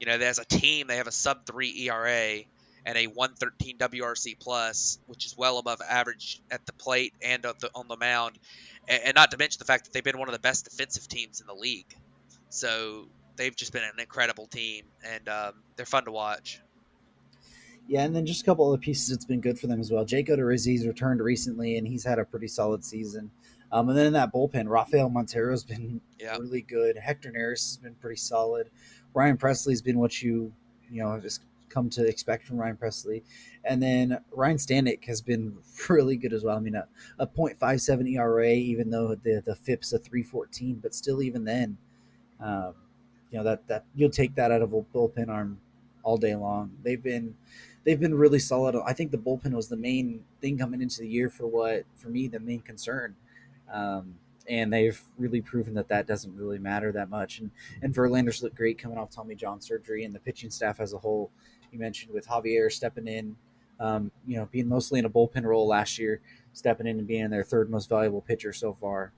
as a team, they have a sub-3 ERA and a 113 WRC plus, which is well above average at the plate and on the mound, and not to mention the fact that they've been one of the best defensive teams in the league. So they've just been an incredible team, and they're fun to watch. Yeah, and then just a couple other pieces that's been good for them as well. Jake Odorizzi's returned recently, and he's had a pretty solid season. And then in that bullpen, Rafael Montero's been Yeah. really good. Hector Neris has been pretty solid. Ryan Presley's been what you have just come to expect from Ryan Presley. And then Ryan Stanek has been really good as well. I mean, a .57 ERA, even though the FIP's a 3.14, but still, even then, um, that you'll take that out of a bullpen arm all day long. They've been really solid. I think the bullpen was the main thing coming into the year for me, the main concern. And they've really proven that doesn't really matter that much. And Verlander's looked great coming off Tommy John surgery, and the pitching staff as a whole. You mentioned with Javier stepping in, being mostly in a bullpen role last year, stepping in and being their third most valuable pitcher so far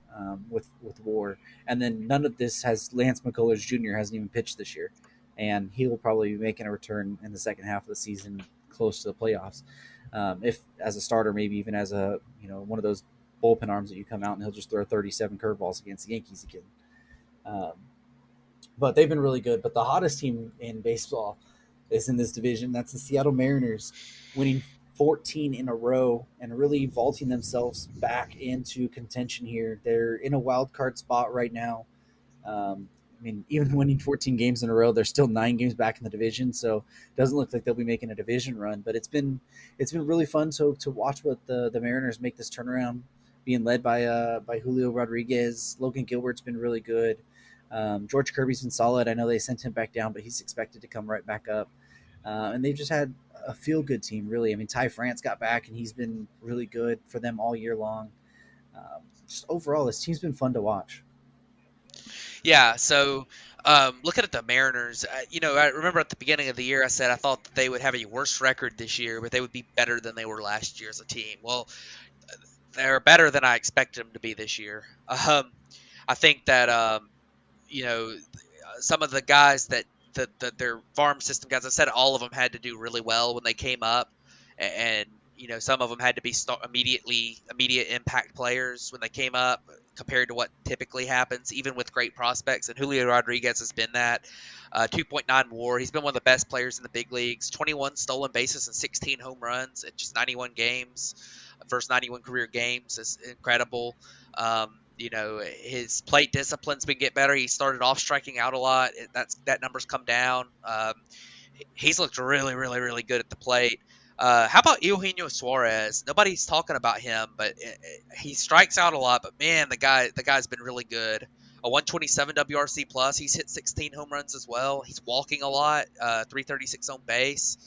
with WAR. And then none of this has Lance McCullers Jr. hasn't even pitched this year, and he will probably be making a return in the second half of the season, close to the playoffs. If as a starter, maybe even as a one of those bullpen arms that you come out and he'll just throw 37 curveballs against the Yankees again. But they've been really good. But the hottest team in baseball is in this division. That's the Seattle Mariners, winning 14 in a row and really vaulting themselves back into contention here. They're in a wild card spot right now. I mean, even winning 14 games in a row, they're still 9 games back in the division, so it doesn't look like they'll be making a division run. But it's been really fun to watch what the Mariners make this turnaround, being led by Julio Rodriguez. Logan Gilbert's been really good. George Kirby's been solid. I know they sent him back down, but he's expected to come right back up. And they've just had a feel-good team, really. I mean, Ty France got back, and he's been really good for them all year long. Just overall, this team's been fun to watch. Yeah, so looking at the Mariners, I remember at the beginning of the year I said I thought that they would have a worse record this year, but they would be better than they were last year as a team. Well, they're better than I expected them to be this year. I think that some of the guys that their farm system guys, I said all of them had to do really well when they came up, and some of them had to be immediate impact players when they came up compared to what typically happens, even with great prospects. And Julio Rodriguez has been that. 2.9 WAR. He's been one of the best players in the big leagues. 21 stolen bases and 16 home runs in just 91 games. First 91 career games is incredible. His plate discipline's been get better. He started off striking out a lot. That number's come down. He's looked really, really, really good at the plate. How about Eugenio Suarez? Nobody's talking about him, but he strikes out a lot. But man, the guy's been really good. A 127 WRC plus. He's hit 16 home runs as well. He's walking a lot. 336 on base.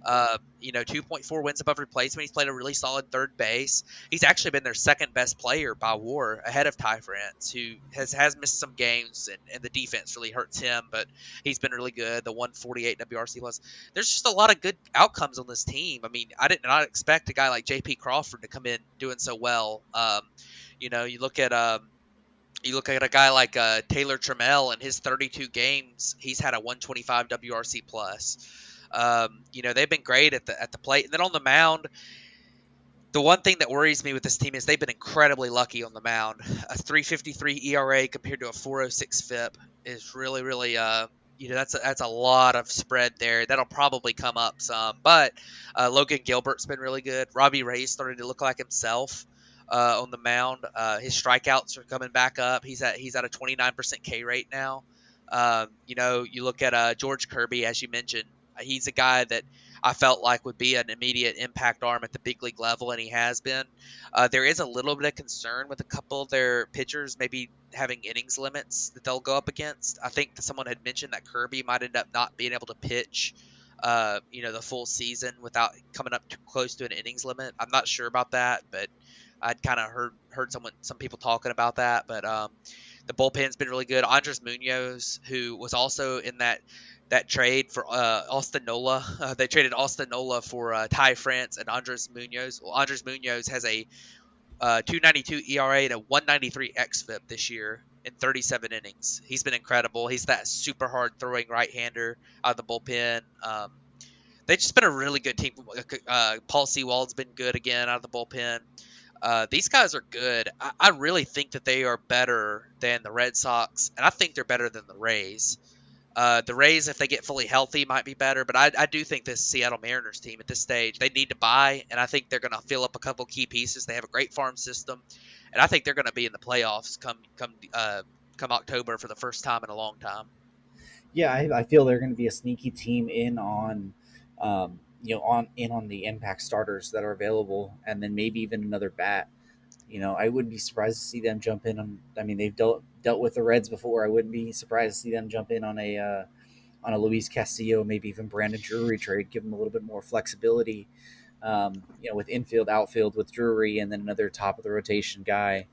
2.4 wins above replacement. He's played a really solid third base. He's actually been their second best player by WAR, ahead of Ty France, who has missed some games, and the defense really hurts him, but he's been really good. The 148 WRC plus. There's just a lot of good outcomes on this team. I mean, I did not expect a guy like J.P. Crawford to come in doing so well. You look at a guy like Taylor Trammell in his 32 games, he's had a 125 WRC plus. They've been great at the plate, and then on the mound. The one thing that worries me with this team is they've been incredibly lucky on the mound. A 3.53 ERA compared to a 4.06 FIP is really, really that's a lot of spread there. That'll probably come up some, but Logan Gilbert's been really good. Robbie Ray's starting to look like himself on the mound. His strikeouts are coming back up. He's at a 29% K rate now. You look at George Kirby, as you mentioned. He's a guy that I felt like would be an immediate impact arm at the big league level, and he has been. There is a little bit of concern with a couple of their pitchers maybe having innings limits that they'll go up against. I think that someone had mentioned that Kirby might end up not being able to pitch, the full season without coming up too close to an innings limit. I'm not sure about that, but I'd kind of heard some people talking about that. But the bullpen's been really good. Andres Munoz, who was also in that trade for Austin Nola. They traded Austin Nola for Ty France and Andres Munoz. Well, Andres Munoz has a 2.92 ERA and a 1.93 xFIP this year in 37 innings. He's been incredible. He's that super hard throwing right-hander out of the bullpen. They've just been a really good team. Paul Sewald's been good again out of the bullpen. These guys are good. I really think that they are better than the Red Sox, and I think they're better than the Rays. The Rays, if they get fully healthy, might be better, but I do think this Seattle Mariners team at this stage, they need to buy, and I think they're going to fill up a couple key pieces. They have a great farm system, and I think they're going to be in the playoffs come October for the first time in a long time. Yeah, I feel they're going to be a sneaky team in on, on the impact starters that are available, and then maybe even another bat. I wouldn't be surprised to see them jump in on. I mean, they've dealt with the Reds before. I wouldn't be surprised to see them jump in on a Luis Castillo, maybe even Brandon Drury trade, give them a little bit more flexibility. With infield, outfield, with Drury, and then another top of the rotation guy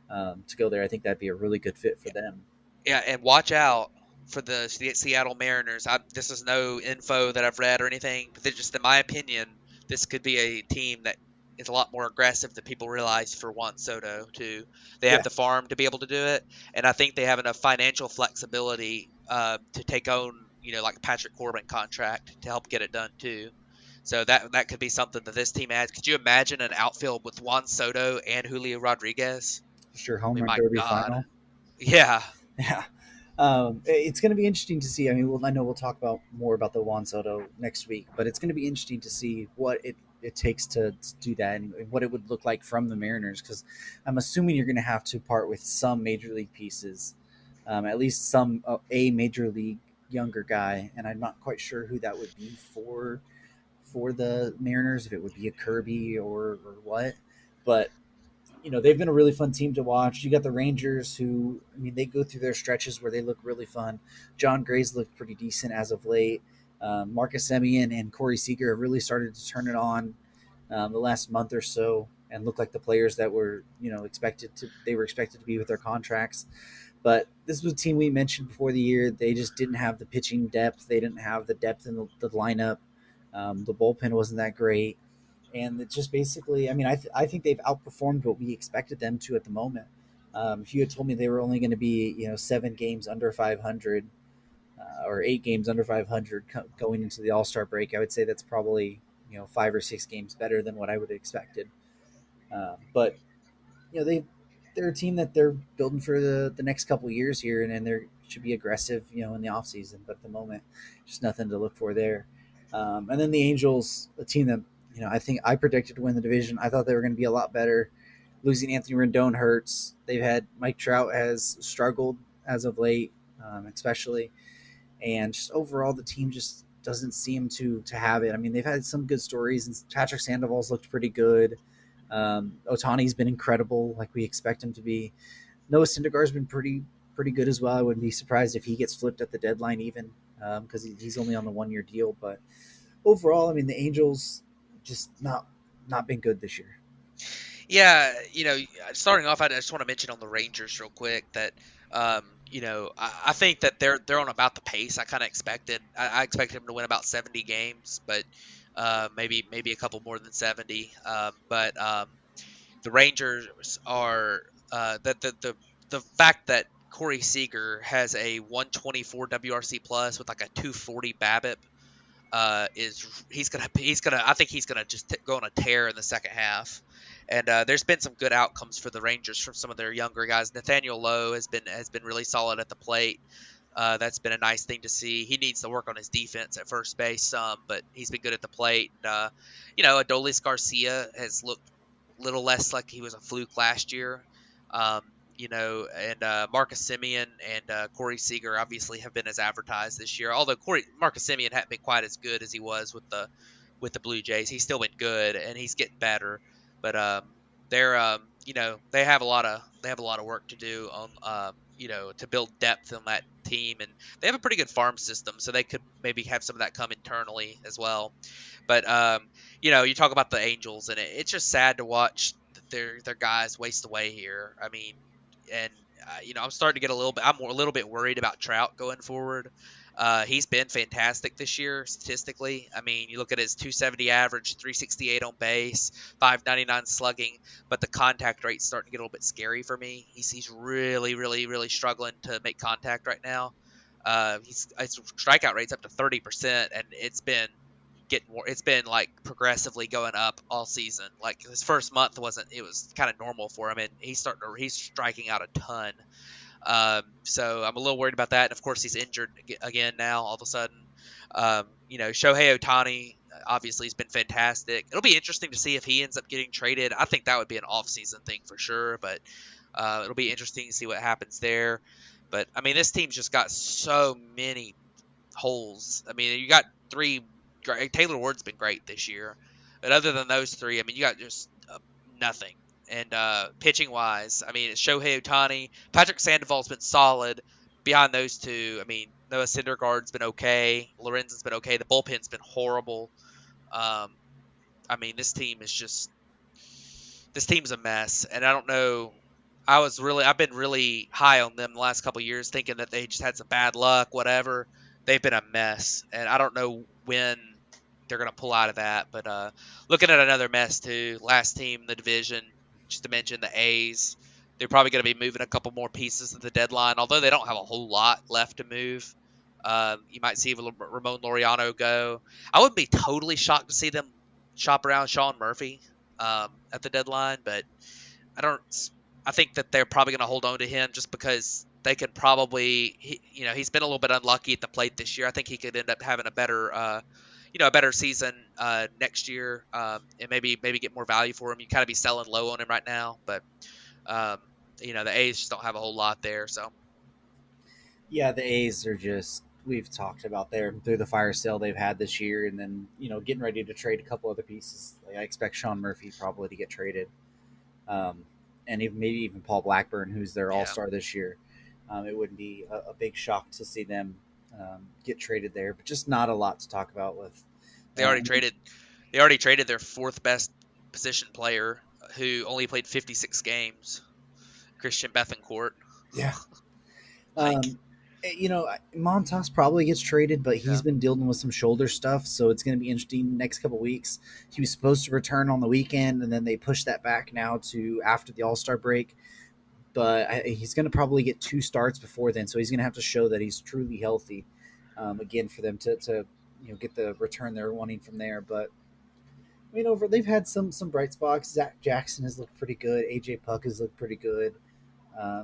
to go there. I think that'd be a really good fit for them. Yeah, and watch out for the Seattle Mariners. This is no info that I've read or anything, but just in my opinion, this could be a team that is a lot more aggressive than people realize for Juan Soto too. They have the farm to be able to do it, and I think they have enough financial flexibility to take on, like Patrick Corbin contract to help get it done too. So that could be something that this team adds. Could you imagine an outfield with Juan Soto and Julio Rodriguez? Sure, home run derby final. Yeah. Yeah. It's going to be interesting to see. I mean, I know we'll talk more about the Juan Soto next week, but it's going to be interesting to see what it takes to do that and what it would look like from the Mariners, because I'm assuming you're going to have to part with some major league pieces, at least a major league younger guy, and I'm not quite sure who that would be for the Mariners, if it would be a Kirby or what, but they've been a really fun team to watch. You got the Rangers, who, I mean, they go through their stretches where they look really fun. John Gray's looked pretty decent as of late. Marcus Semien and Corey Seager have really started to turn it on the last month or so and look like the players that were, expected to be with their contracts. But this was a team we mentioned before the year. They just didn't have the pitching depth. They didn't have the depth in the lineup. The bullpen wasn't that great. And it just basically, I mean, I think they've outperformed what we expected them to at the moment. If you had told me they were only going to be, 7 games under 500 or 8 games under 500 going into the All-Star break, I would say that's probably, 5 or 6 games better than what I would have expected. But they're a team that they're building for the next couple of years here, and they should be aggressive, in the offseason. But at the moment, just nothing to look for there. And then the Angels, a team that I think I predicted to win the division. I thought they were going to be a lot better. Losing Anthony Rendon hurts. They've had Mike Trout has struggled as of late, especially, and just overall the team just doesn't seem to have it. I mean, they've had some good stories, and Patrick Sandoval's looked pretty good. Otani's been incredible, like we expect him to be. Noah Syndergaard's been pretty good as well. I wouldn't be surprised if he gets flipped at the deadline, even because he's only on the 1-year deal. But overall, I mean, the Angels just not been good this year. Yeah, starting off, I just want to mention on the Rangers real quick that, I think that they're on about the pace I kind of expected. I expected them to win about 70 games, but maybe a couple more than 70. But the Rangers are the fact that Corey Seager has a 124 WRC plus with like a 240 BABIP. He's gonna I think he's gonna just go on a tear in the second half, and there's been some good outcomes for the Rangers from some of their younger guys. Nathaniel Lowe has been really solid at the plate. That's been a nice thing to see. He needs to work on his defense at first base some, but he's been good at the plate. Adolis Garcia has looked a little less like he was a fluke last year. And Marcus Semien and Corey Seager obviously have been as advertised this year. Although Marcus Semien hadn't been quite as good as he was with the Blue Jays, he's still been good and he's getting better. But they're they have a lot of work to do on to build depth on that team, and they have a pretty good farm system, so they could maybe have some of that come internally as well. But you talk about the Angels, and it's just sad to watch their guys waste away here. I mean. And I'm starting to get I'm a little bit worried about Trout going forward. He's been fantastic this year statistically. I mean, you look at his 270 average, 368 on base, 599 slugging, but the contact rate's starting to get a little bit scary for me. He's really, really, really struggling to make contact right now. His strikeout rate's up to 30%, and it's been like progressively going up all season. Like his first month it was kind of normal for him, and he's striking out a ton. So I'm a little worried about that. And of course he's injured again now all of a sudden. Shohei Ohtani obviously has been fantastic. It'll be interesting to see if he ends up getting traded. I think that would be an off-season thing for sure, but it'll be interesting to see what happens there. But I mean, this team's just got so many holes. I mean, you got 3. Taylor Ward's been great this year, but other than those 3, I mean, you got just nothing. And pitching wise, I mean, it's Shohei Ohtani. Patrick Sandoval's been solid. Behind those 2, I mean, Noah Syndergaard's been okay. Lorenzen's been okay. The bullpen's been horrible. I mean, this team's a mess, and I don't know. I've been really high on them the last couple of years, thinking that they just had some bad luck, whatever. They've been a mess, and I don't know when they're going to pull out of that. But looking at another mess too, last team in the division, just to mention the A's, they're probably going to be moving a couple more pieces at the deadline, although they don't have a whole lot left to move. You might see Ramon Laureano go. I wouldn't be totally shocked to see them shop around Sean Murphy at the deadline, but I think that they're probably going to hold on to him just because they could probably, he's been a little bit unlucky at the plate this year. I think he could end up having a better season next year, and maybe get more value for him. You kind of be selling low on him right now, but the A's just don't have a whole lot there. So Yeah, the A's are just, we've talked about there through the fire sale they've had this year, and then getting ready to trade a couple other pieces. Like, I expect Sean Murphy probably to get traded, and maybe even Paul Blackburn, who's their all-star this year. It wouldn't be a big shock to see them get traded there, but just not a lot to talk about with. They already traded their 4th best position player, who only played 56 games, Christian Bethancourt. Yeah, Like, Montas probably gets traded, but yeah. he's been dealing with some shoulder stuff, so it's going to be interesting next couple weeks. He was supposed to return on the weekend, and then they pushed that back now to after the All-Star break. But he's going to probably get 2 starts before then, so he's going to have to show that he's truly healthy again for them to get the return they're wanting from there. But I mean, they've had some bright spots. Zach Jackson has looked pretty good. AJ Puck has looked pretty good.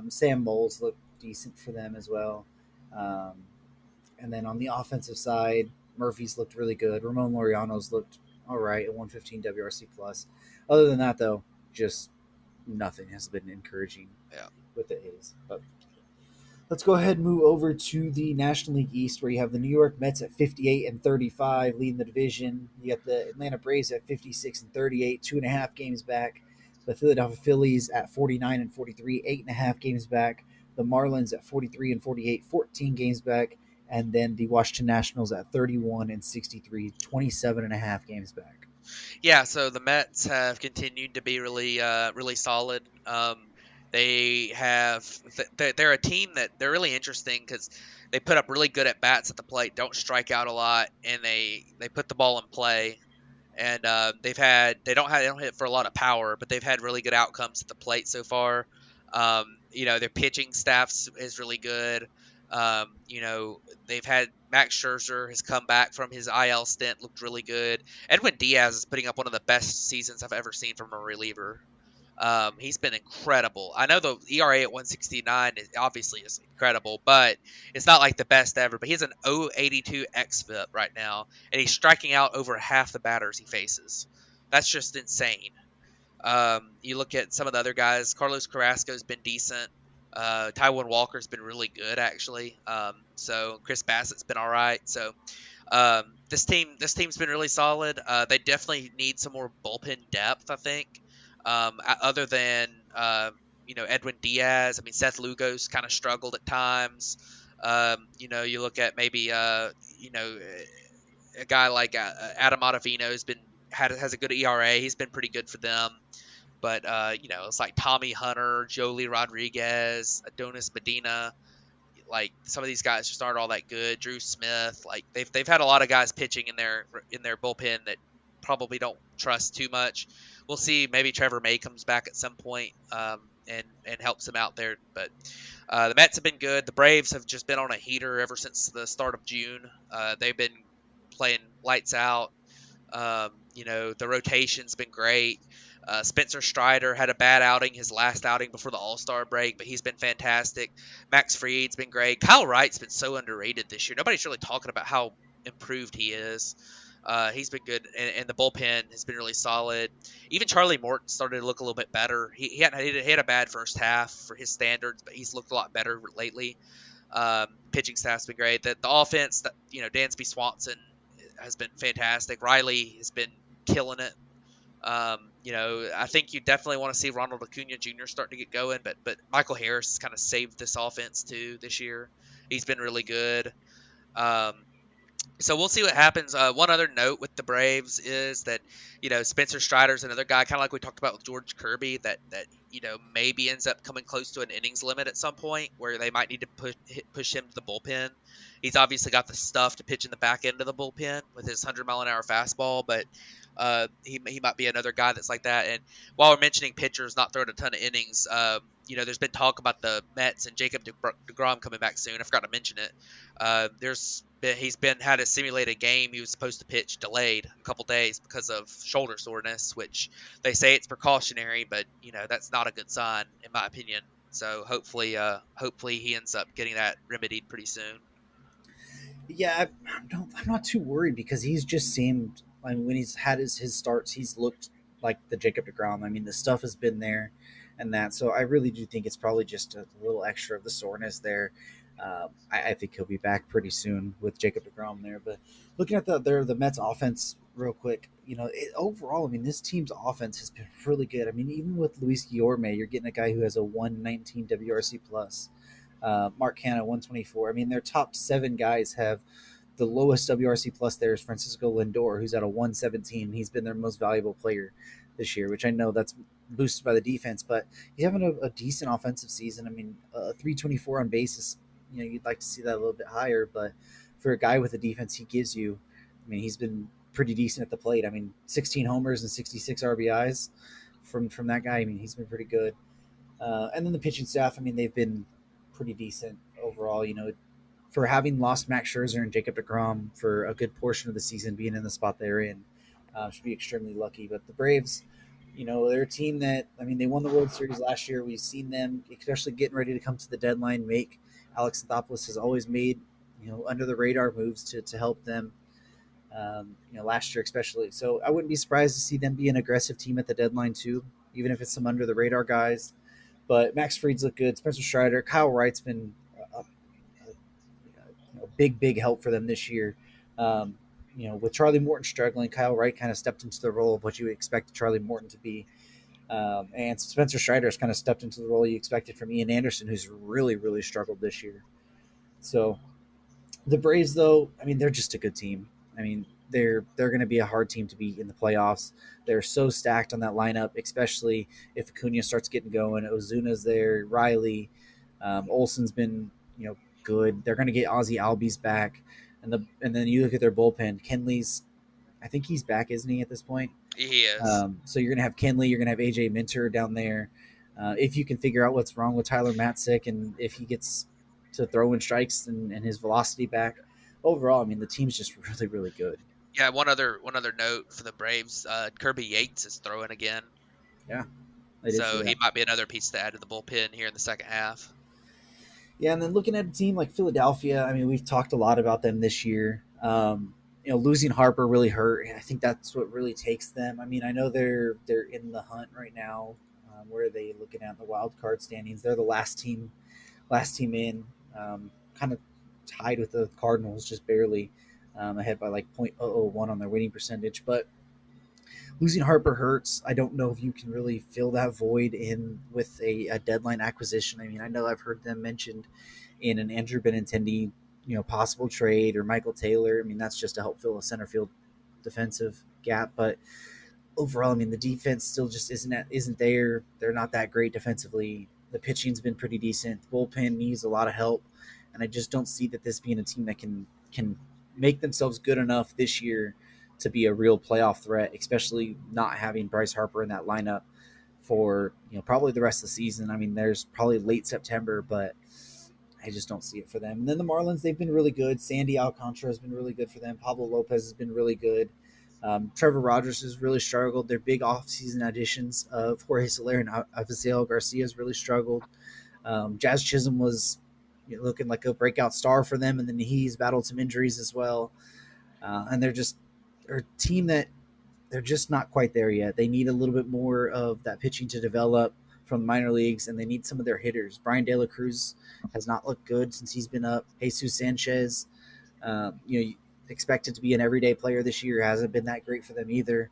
Sam Moles looked decent for them as well. Um, and then on the offensive side, Murphy's looked really good. Ramon Laureano's looked all right at 115 WRC plus. Other than that, though, just nothing has been encouraging Yeah. with the A's. But let's go ahead and move over to the National League East, where you have the New York Mets at 58-35, leading the division. You got the Atlanta Braves at 56-38, 2.5 games back. The Philadelphia Phillies at 49-43, 8.5 games back. The Marlins at 43-48, 14 games back. And then the Washington Nationals at 31-63, 27.5 games back. Yeah, so the Mets have continued to be really solid. They're a team that they're really interesting because they put up really good at bats at the plate, don't strike out a lot, and they put the ball in play. And they don't hit for a lot of power, but they've had really good outcomes at the plate so far. Their pitching staff is really good. They've had Max Scherzer has come back from his IL stint, looked really good. Edwin Diaz is putting up one of the best seasons I've ever seen from a reliever. He's been incredible. I know the ERA at 169 is incredible, but it's not like the best ever. But he has an 0.82 xFIP right now, and he's striking out over half the batters he faces. That's just insane. You look at some of the other guys. Carlos Carrasco's been decent. Taijuan Walker's been really good actually. So Chris Bassett's been all right. So this team's been really solid. They definitely need some more bullpen depth, I think. Other than Edwin Diaz, I mean Seth Lugo's kind of struggled at times. You look at maybe a guy like Adam Ottavino has a good ERA. He's been pretty good for them. But it's like Tommy Hunter, Joely Rodriguez, Adonis Medina. Like some of these guys just aren't all that good. Drew Smith, like they've had a lot of guys pitching in their bullpen that probably don't trust too much. We'll see. Maybe Trevor May comes back at some point and helps them out there. But the Mets have been good. The Braves have just been on a heater ever since the start of June. They've been playing lights out. The rotation's been great. Spencer Strider had a bad outing, his last outing before the All-Star break, but he's been fantastic. Max Fried's been great. Kyle Wright's been so underrated this year. Nobody's really talking about how improved he is. He's been good, and the bullpen has been really solid. Even Charlie Morton started to look a little bit better. He had a bad first half for his standards, but he's looked a lot better lately. Pitching staff's been great. The offense, Dansby Swanson has been fantastic. Riley has been killing it. I think you definitely want to see Ronald Acuna Jr. start to get going, but Michael Harris has kind of saved this offense too this year. He's been really good. So we'll see what happens. One other note with the Braves is that, Spencer Strider's another guy, kind of like we talked about with George Kirby, that maybe ends up coming close to an innings limit at some point where they might need to push him to the bullpen. He's obviously got the stuff to pitch in the back end of the bullpen with his 100-mile-an-hour fastball, but he might be another guy that's like that. And while we're mentioning pitchers not throwing a ton of innings, there's been talk about the Mets and Jacob deGrom coming back soon. I forgot to mention it. He's had a simulated game he was supposed to pitch delayed a couple days because of shoulder soreness, which they say it's precautionary, but that's not a good sign in my opinion. So hopefully he ends up getting that remedied pretty soon. Yeah, I'm not too worried because he's just seemed. I mean, when he's had his starts, he's looked like the Jacob deGrom. I mean, the stuff has been there, and that. So I really do think it's probably just a little extra of the soreness there. I think he'll be back pretty soon with Jacob deGrom there. But looking at the Mets offense real quick, overall, I mean, this team's offense has been really good. I mean, even with Luis Guillorme, you're getting a guy who has a 119 WRC plus. Mark Canha 124. I mean, their top 7 guys have the lowest WRC plus. There's Francisco Lindor, who's at a 117. He's been their most valuable player this year, which I know that's boosted by the defense, but he's having a decent offensive season. I mean, 324 on base is you'd like to see that a little bit higher. But for a guy with the defense he gives you, I mean, he's been pretty decent at the plate. I mean, 16 homers and 66 RBIs from that guy. I mean, he's been pretty good. And then the pitching staff, I mean, they've been pretty decent overall. For having lost Max Scherzer and Jacob deGrom for a good portion of the season, being in the spot they're in, should be extremely lucky. But the Braves, they're a team that, I mean, they won the World Series last year. We've seen them, especially getting ready to come to the deadline, make. Alex Anthopoulos has always made, under the radar moves to help them. Last year especially. So I wouldn't be surprised to see them be an aggressive team at the deadline too, even if it's some under the radar guys. But Max Fried's looked good. Spencer Strider, Kyle Wright's been a big help for them this year. With Charlie Morton struggling, Kyle Wright kind of stepped into the role of what you expected Charlie Morton to be. And Spencer Strider has kind of stepped into the role you expected from Ian Anderson, who's really struggled this year. So the Braves, though, I mean, they're just a good team. I mean, they're going to be a hard team to beat in the playoffs. They're so stacked on that lineup, especially if Acuna starts getting going. Ozuna's there, Riley, Olson's been good. They're going to get Ozzie Albies back, and then you look at their bullpen. Kenley's, I think he's back, isn't he, at this point? He is. So you're going to have Kenley, you're going to have AJ Minter down there. If you can figure out what's wrong with Tyler Matzik and if he gets to throw in strikes and his velocity back, overall, I mean, the team's just really good. Yeah, one other note for the Braves, Kirby Yates is throwing again. Yeah. So he might be another piece to add to the bullpen here in the second half. Yeah, and then looking at a team like Philadelphia, I mean, we've talked a lot about them this year. Losing Harper really hurt, and I think that's what really takes them. I mean, I know they're in the hunt right now. Where are they looking at the wild card standings? They're the last team in, kind of tied with the Cardinals, just barely ahead by like 0.001 on their winning percentage. But losing Harper hurts. I don't know if you can really fill that void in with a deadline acquisition. I mean, I know I've heard them mentioned in an Andrew Benintendi, possible trade, or Michael Taylor. I mean, that's just to help fill a center field defensive gap. But overall, I mean, the defense still just isn't there. They're not that great defensively. The pitching's been pretty decent. The bullpen needs a lot of help, and I just don't see that this being a team that can make themselves good enough this year to be a real playoff threat, especially not having Bryce Harper in that lineup for probably the rest of the season. I mean, there's probably late September, but I just don't see it for them. And then the Marlins, they've been really good. Sandy Alcantara has been really good for them. Pablo Lopez has been really good. Trevor Rogers has really struggled. Their big offseason additions of Jorge Soler and Avisail Garcia has really struggled. Jazz Chisholm was looking like a breakout star for them, and then he's battled some injuries as well. And they're a team that they're just not quite there yet. They need a little bit more of that pitching to develop from the minor leagues, and they need some of their hitters. Brian De La Cruz has not looked good since he's been up. Jesus Sanchez, expected to be an everyday player this year, hasn't been that great for them either.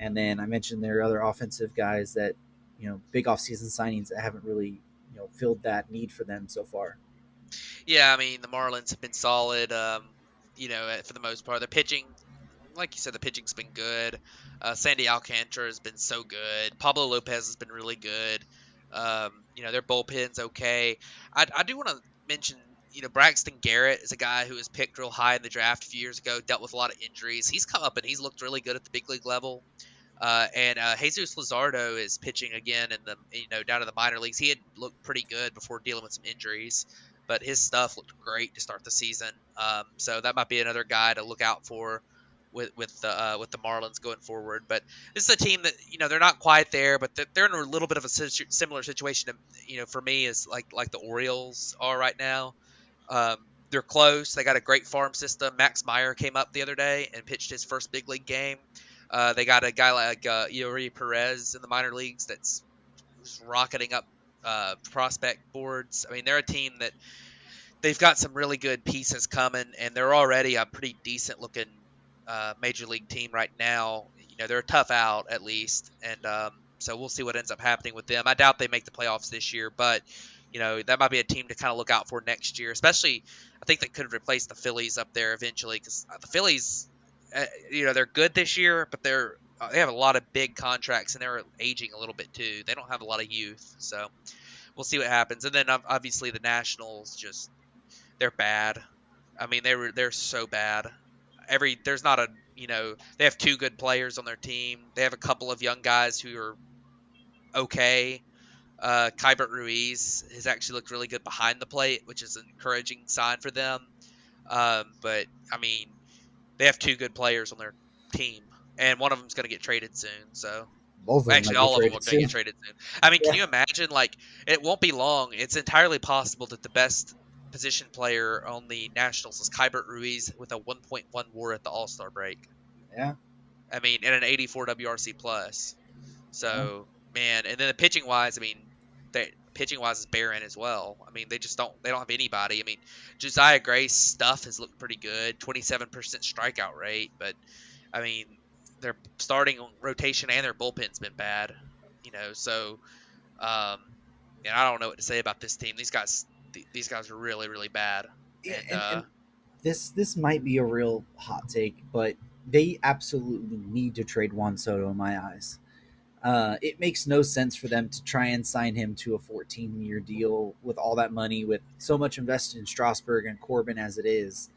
And then I mentioned there are other offensive guys that, big offseason signings that haven't really, filled that need for them so far. Yeah, I mean, the Marlins have been solid, for the most part. The pitching, like you said, the pitching's been good. Sandy Alcantara has been so good. Pablo Lopez has been really good. Their bullpen's okay. I do want to mention, Braxton Garrett is a guy who was picked real high in the draft a few years ago, dealt with a lot of injuries. He's come up and he's looked really good at the big league level. And Jesus Luzardo is pitching again in the, down in the minor leagues. He had looked pretty good before dealing with some injuries, but his stuff looked great to start the season. So that might be another guy to look out for with the Marlins going forward. But this is a team that, they're not quite there, but they're in a little bit of a similar situation to, for me, is like the Orioles are right now. They're close. They got a great farm system. Max Meyer came up the other day and pitched his first big league game. They got a guy like Yuri Perez in the minor leagues that's rocketing up prospect boards. I mean, they're a team that they've got some really good pieces coming, and they're already a pretty decent looking major league team right now. They're a tough out at least, and so we'll see what ends up happening with them. I doubt they make the playoffs this year, but that might be a team to kind of look out for next year. Especially, I think they could replace the Phillies up there eventually, because the Phillies, they're good this year, but they have a lot of big contracts and they're aging a little bit too. They don't have a lot of youth, so we'll see what happens. And then obviously the Nationals, just They're bad. I mean, they're so bad. There's not a they have two good players on their team. They have a couple of young guys who are okay. Kybert Ruiz has actually looked really good behind the plate, which is an encouraging sign for them. But I mean, they have two good players on their team, and one of them's going to get traded soon. So Both of them actually, might get all of them are traded going to soon. get traded soon. I mean, can Yeah. you imagine? Like, it won't be long. It's entirely possible that the best position player on the Nationals is Kybert Ruiz with a 1.1 WAR at the All Star break. Yeah. I mean, and an 84 WRC plus. Yeah. So man, and then the pitching wise, I mean, they pitching wise is barren as well. I mean, they don't have anybody. I mean, Josiah Gray's stuff has looked pretty good, 27% strikeout rate, but I mean, their starting rotation and their bullpen's been bad. So um, and I don't know what to say about this team. These guys are really really bad, Yeah, and and this might be a real hot take, but they absolutely need to trade Juan Soto in my eyes. It makes no sense for them to try and sign him to a 14-year deal with all that money, with so much invested in Strasburg and Corbin as it is,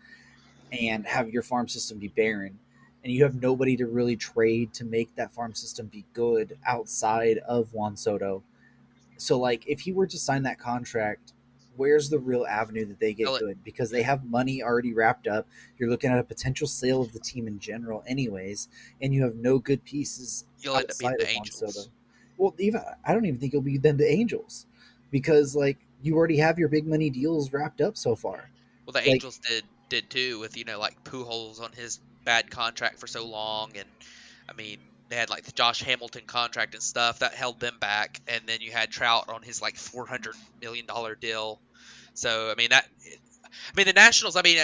and have your farm system be barren. And you have nobody to really trade to make that farm system be good outside of Juan Soto. So, like, if he were to sign that contract, where's the real avenue that they get they'll, good? Because they have money already wrapped up. You're looking at a potential sale of the team in general, anyways, and you have no good pieces you'll end up being outside the of Juan Soto. Angels. Well, even I don't even think it'll be then the Angels, because like you already have your big money deals wrapped up so far. Well, the Like, Angels did too with like Pujols on his bad contract for so long, and I mean they had like the Josh Hamilton contract and stuff that held them back, and then you had Trout on his like $400 million deal. So I mean the Nationals. I mean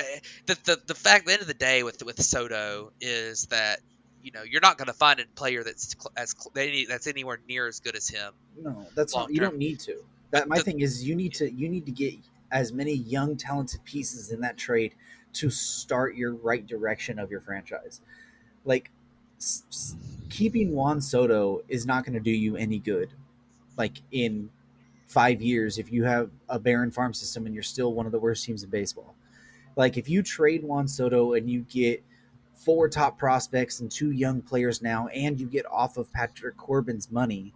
the fact at the end of the day with Soto is that you're not going to find a player that's anywhere near as good as him no, that's long not. You term. don't need to. But That my thing is, you need to get as many young, talented pieces in that trade to start your right direction of your franchise. Like, s- s- keeping Juan Soto is not going to do you any good. Like in 5 years, if you have a barren farm system and you're still one of the worst teams in baseball. Like if you trade Juan Soto and you get four top prospects and two young players now, and you get off of Patrick Corbin's money,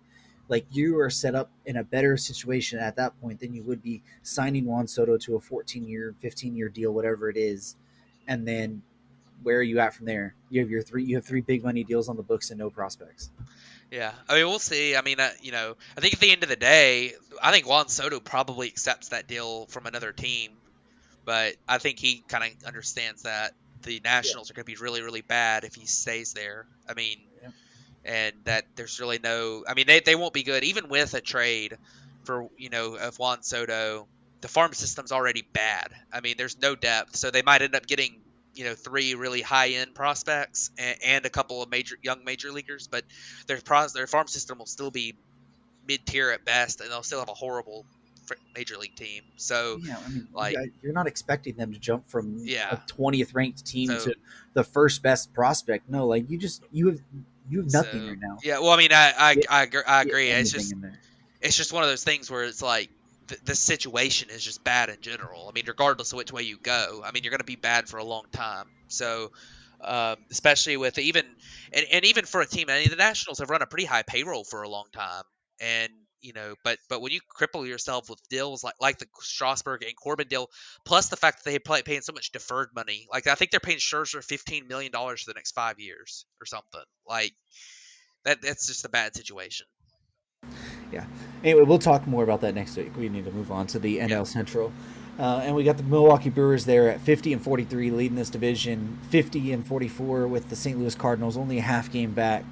like you are set up in a better situation at that point than you would be signing Juan Soto to a 14-year, 15-year deal, whatever it is, and then where are you at from there? You have three big money deals on the books and no prospects. Yeah, I mean, we'll see. I mean, I think at the end of the day, I think Juan Soto probably accepts that deal from another team, but I think he kind of understands that the Yeah. Nationals are going to be really, really bad if he stays there. I mean, Yeah. and that there's really no, I mean, they won't be good even with a trade for of Juan Soto. The farm system's already bad. I mean, there's no depth, so they might end up getting three really high end prospects and a couple of young major leaguers, but their farm system will still be mid tier at best, and they'll still have a horrible major league team. So Yeah, I mean, like you're not expecting them to jump from a yeah, 20th ranked team so to the first best prospect. No, like you have nothing so right now. yeah. Well, I mean, Get I get agree. anything in there. It's just one of those things where it's like the situation is just bad in general. I mean, regardless of which way you go, I mean, you're going to be bad for a long time. So, especially with and even for a team, I mean, the Nationals have run a pretty high payroll for a long time, and but when you cripple yourself with deals like the Strasburg and Corbin deal, plus the fact that they play paying so much deferred money, like I think they're paying Scherzer $15 million for the next 5 years or something, like that's just a bad situation. Yeah. Anyway, we'll talk more about that next week. We need to move on to the Yeah. NL Central. And we got the Milwaukee Brewers there at 50-43, leading this division, 50-44 with the St. Louis Cardinals, only a half game back.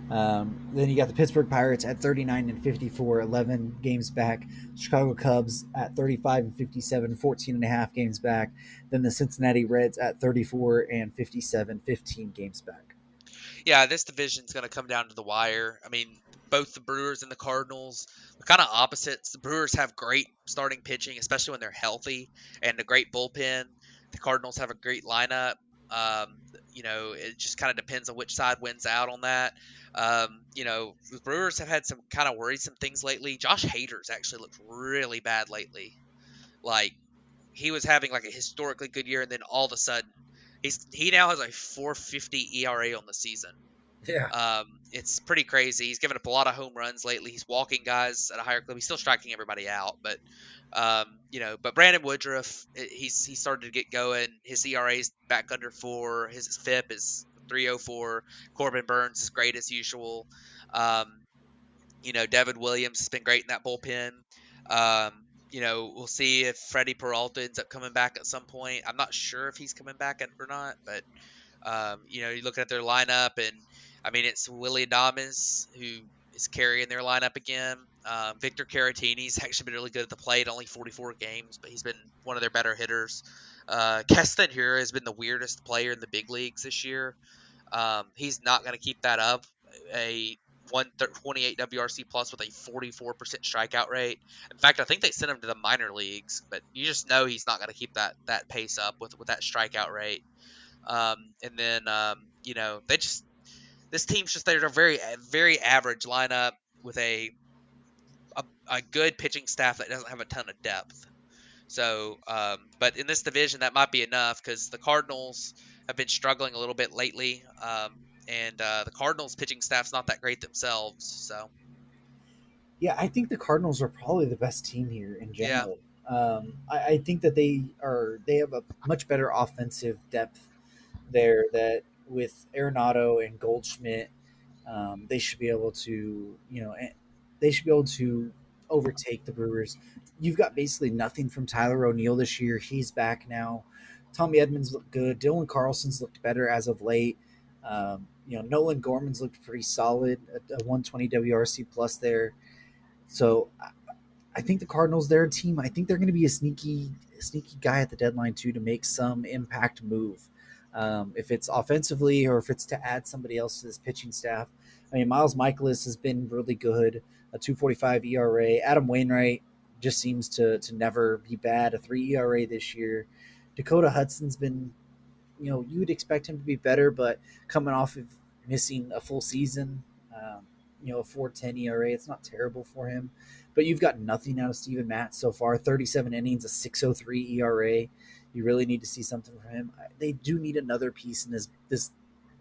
Then you got the Pittsburgh Pirates at 39-54, 11 games back. Chicago Cubs at 35-57, 14 and a half games back. Then the Cincinnati Reds at 34-57, 15 games back. Yeah, this division's going to come down to the wire. I mean, both the Brewers and the Cardinals are kind of opposites. The Brewers have great starting pitching, especially when they're healthy, and a great bullpen. The Cardinals have a great lineup. Um, it just kind of depends on which side wins out on that. The Brewers have had some kind of worrisome things lately. Josh Hader's actually looked really bad lately. Like he was having like a historically good year, and then all of a sudden, he now has a 4.50 ERA on the season. Yeah. It's pretty crazy. He's given up a lot of home runs lately. He's walking guys at a higher clip. He's still striking everybody out, but but Brandon Woodruff, he started to get going. His ERA's back under 4. His FIP is 3.04. Corbin Burns is great as usual. Um, Devin Williams has been great in that bullpen. We'll see if Freddie Peralta ends up coming back at some point. I'm not sure if he's coming back or not, but you're looking at their lineup, and I mean, it's Willie Adames who is carrying their lineup again. Victor Caratini's actually been really good at the plate, only 44 games, but he's been one of their better hitters. Keston Hiura has been the weirdest player in the big leagues this year. He's not going to keep that up. A 128 WRC plus with a 44% strikeout rate. In fact, I think they sent him to the minor leagues, but you just know he's not going to keep that pace up with that strikeout rate. And then this team's just they're a very very average lineup with a good pitching staff that doesn't have a ton of depth. So, but in this division, that might be enough because the Cardinals have been struggling a little bit lately, and the Cardinals pitching staff's not that great themselves. So, Yeah, I think the Cardinals are probably the best team here in yeah, general. I think that they have a much better offensive depth there. That with Arenado and Goldschmidt, they should be able to overtake the Brewers. You've got basically nothing from Tyler O'Neill this year. He's back now. Tommy Edmonds looked good. Dylan Carlson's looked better as of late. Nolan Gorman's looked pretty solid. A 120 WRC plus there. So I think the Cardinals, they're a team. I think they're going to be a sneaky guy at the deadline too to make some impact move. If it's offensively or if it's to add somebody else to this pitching staff. I mean, Miles Michaelis has been really good, a 2.45 ERA. Adam Wainwright just seems to never be bad, a 3 ERA this year. Dakota Hudson's been, you would expect him to be better, but coming off of missing a full season, a 4.10 ERA, it's not terrible for him. But you've got nothing out of Steven Matz so far. 37 innings, a 6.03 ERA. You really need to see something from him. They do need another piece in this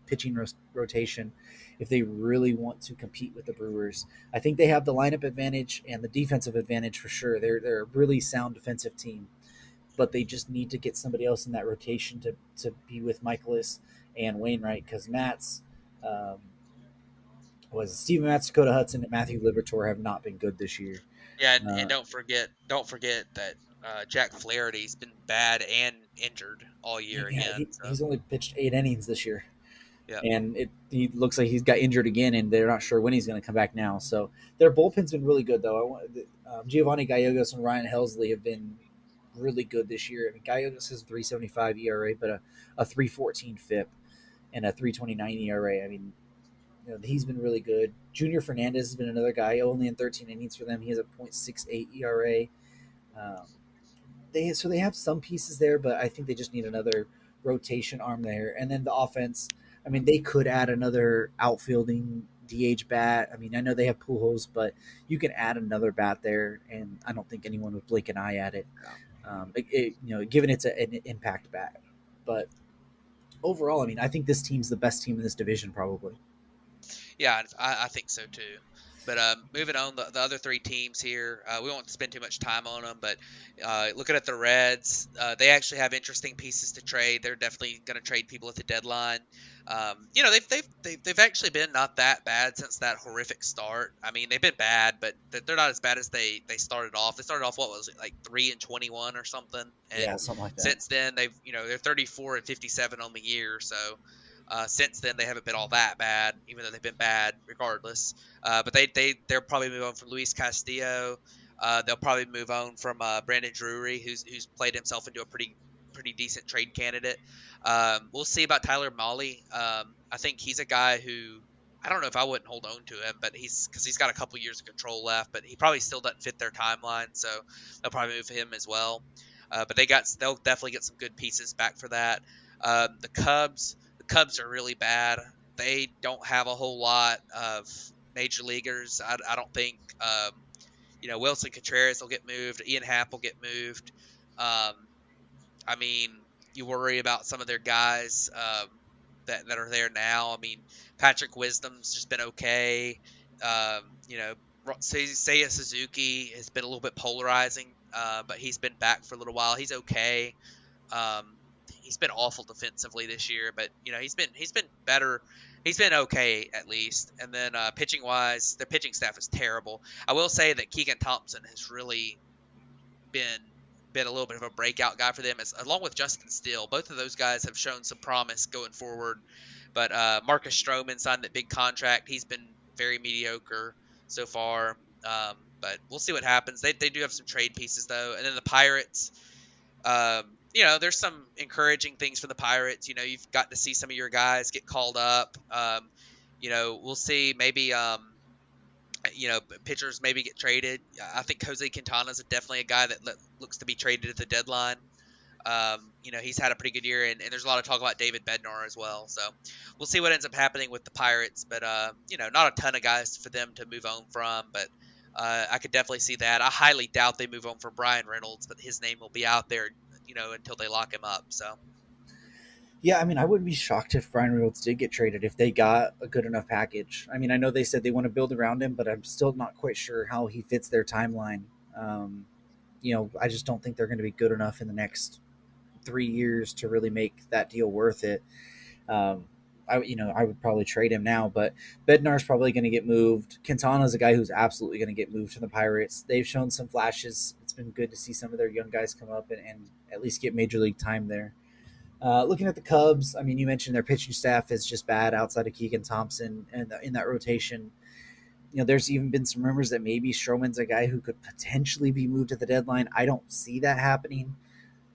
pitching rotation if they really want to compete with the Brewers. I think they have the lineup advantage and the defensive advantage for sure. They're a really sound defensive team, but they just need to get somebody else in that rotation to be with Michaelis and Wainwright because Matz was Steven Matz, Dakota Hudson, and Matthew Liberatore have not been good this year. yeah, and don't forget that Jack Flaherty's been bad and injured all year again. He's only pitched 8 innings this year. Yeah. And he looks like he's got injured again, and they're not sure when he's going to come back now. So their bullpen's been really good, though. Giovanni Gallegos and Ryan Helsley have been really good this year. I mean, Gallegos has a 3.75 ERA, but a 3.14 FIP and a 3.29 ERA. I mean, he's been really good. Junior Fernandez has been another guy, only in 13 innings for them. He has a 0.68 ERA. They have some pieces there, but I think they just need another rotation arm there. And then the offense, I mean, they could add another outfielding DH bat. I mean, I know they have Pujols, but you can add another bat there, and I don't think anyone would blink an eye at it. Given it's an impact bat. But overall, I mean, I think this team's the best team in this division, probably. Yeah, I think so too. But moving on, the other 3 teams here, we won't spend too much time on them. But looking at the Reds, they actually have interesting pieces to trade. They're definitely going to trade people at the deadline. They've actually been not that bad since that horrific start. I mean, they've been bad, but they're not as bad as they started off. They started off what was it, like 3-21 or something? And yeah, something like that. Since then, they're 34-57 on the year. So. Since then, they haven't been all that bad, even though they've been bad regardless. But they'll probably move on from Luis Castillo. They'll probably move on from Brandon Drury, who's played himself into a pretty decent trade candidate. We'll see about Tyler Mahle. I think he's a guy who I don't know if I wouldn't hold on to him, but because he's got a couple years of control left, but he probably still doesn't fit their timeline, so they'll probably move him as well. But they'll definitely get some good pieces back for that. The Cubs are really bad. They don't have a whole lot of major leaguers. I don't think, Wilson Contreras will get moved. Ian Happ will get moved. I mean, you worry about some of their guys that are there now. I mean, Patrick Wisdom's just been okay. You know, Seiya Suzuki has been a little bit polarizing, but he's been back for a little while. He's okay. Um, he's been awful defensively this year, but he's been better. He's been okay at least. And then pitching wise, their pitching staff is terrible. I will say that Keegan Thompson has really been been a little bit of a breakout guy for them, along with Justin Steele. Both of those guys have shown some promise going forward. But Marcus Stroman signed that big contract. He's been very mediocre so far. But we'll see what happens. They do have some trade pieces though, and then the Pirates. There's some encouraging things for the Pirates. You've got to see some of your guys get called up. We'll see. Maybe pitchers maybe get traded. I think Jose Quintana is definitely a guy that looks to be traded at the deadline. He's had a pretty good year, and there's a lot of talk about David Bednar as well. So we'll see what ends up happening with the Pirates. But, not a ton of guys for them to move on from. But I could definitely see that. I highly doubt they move on from Brian Reynolds, but his name will be out there, until they lock him up. So. Yeah, I mean, I wouldn't be shocked if Brian Reynolds did get traded if they got a good enough package. I mean, I know they said they want to build around him, but I'm still not quite sure how he fits their timeline. I just don't think they're going to be good enough in the next 3 years to really make that deal worth it. I would probably trade him now, but Bednar's probably going to get moved. Quintana's a guy who's absolutely going to get moved to the Pirates. They've shown some flashes. It's been good to see some of their young guys come up and at least get major league time there. Looking at the Cubs, I mean, you mentioned their pitching staff is just bad outside of Keegan Thompson and in that rotation. There's even been some rumors that maybe Stroman's a guy who could potentially be moved at the deadline. I don't see that happening,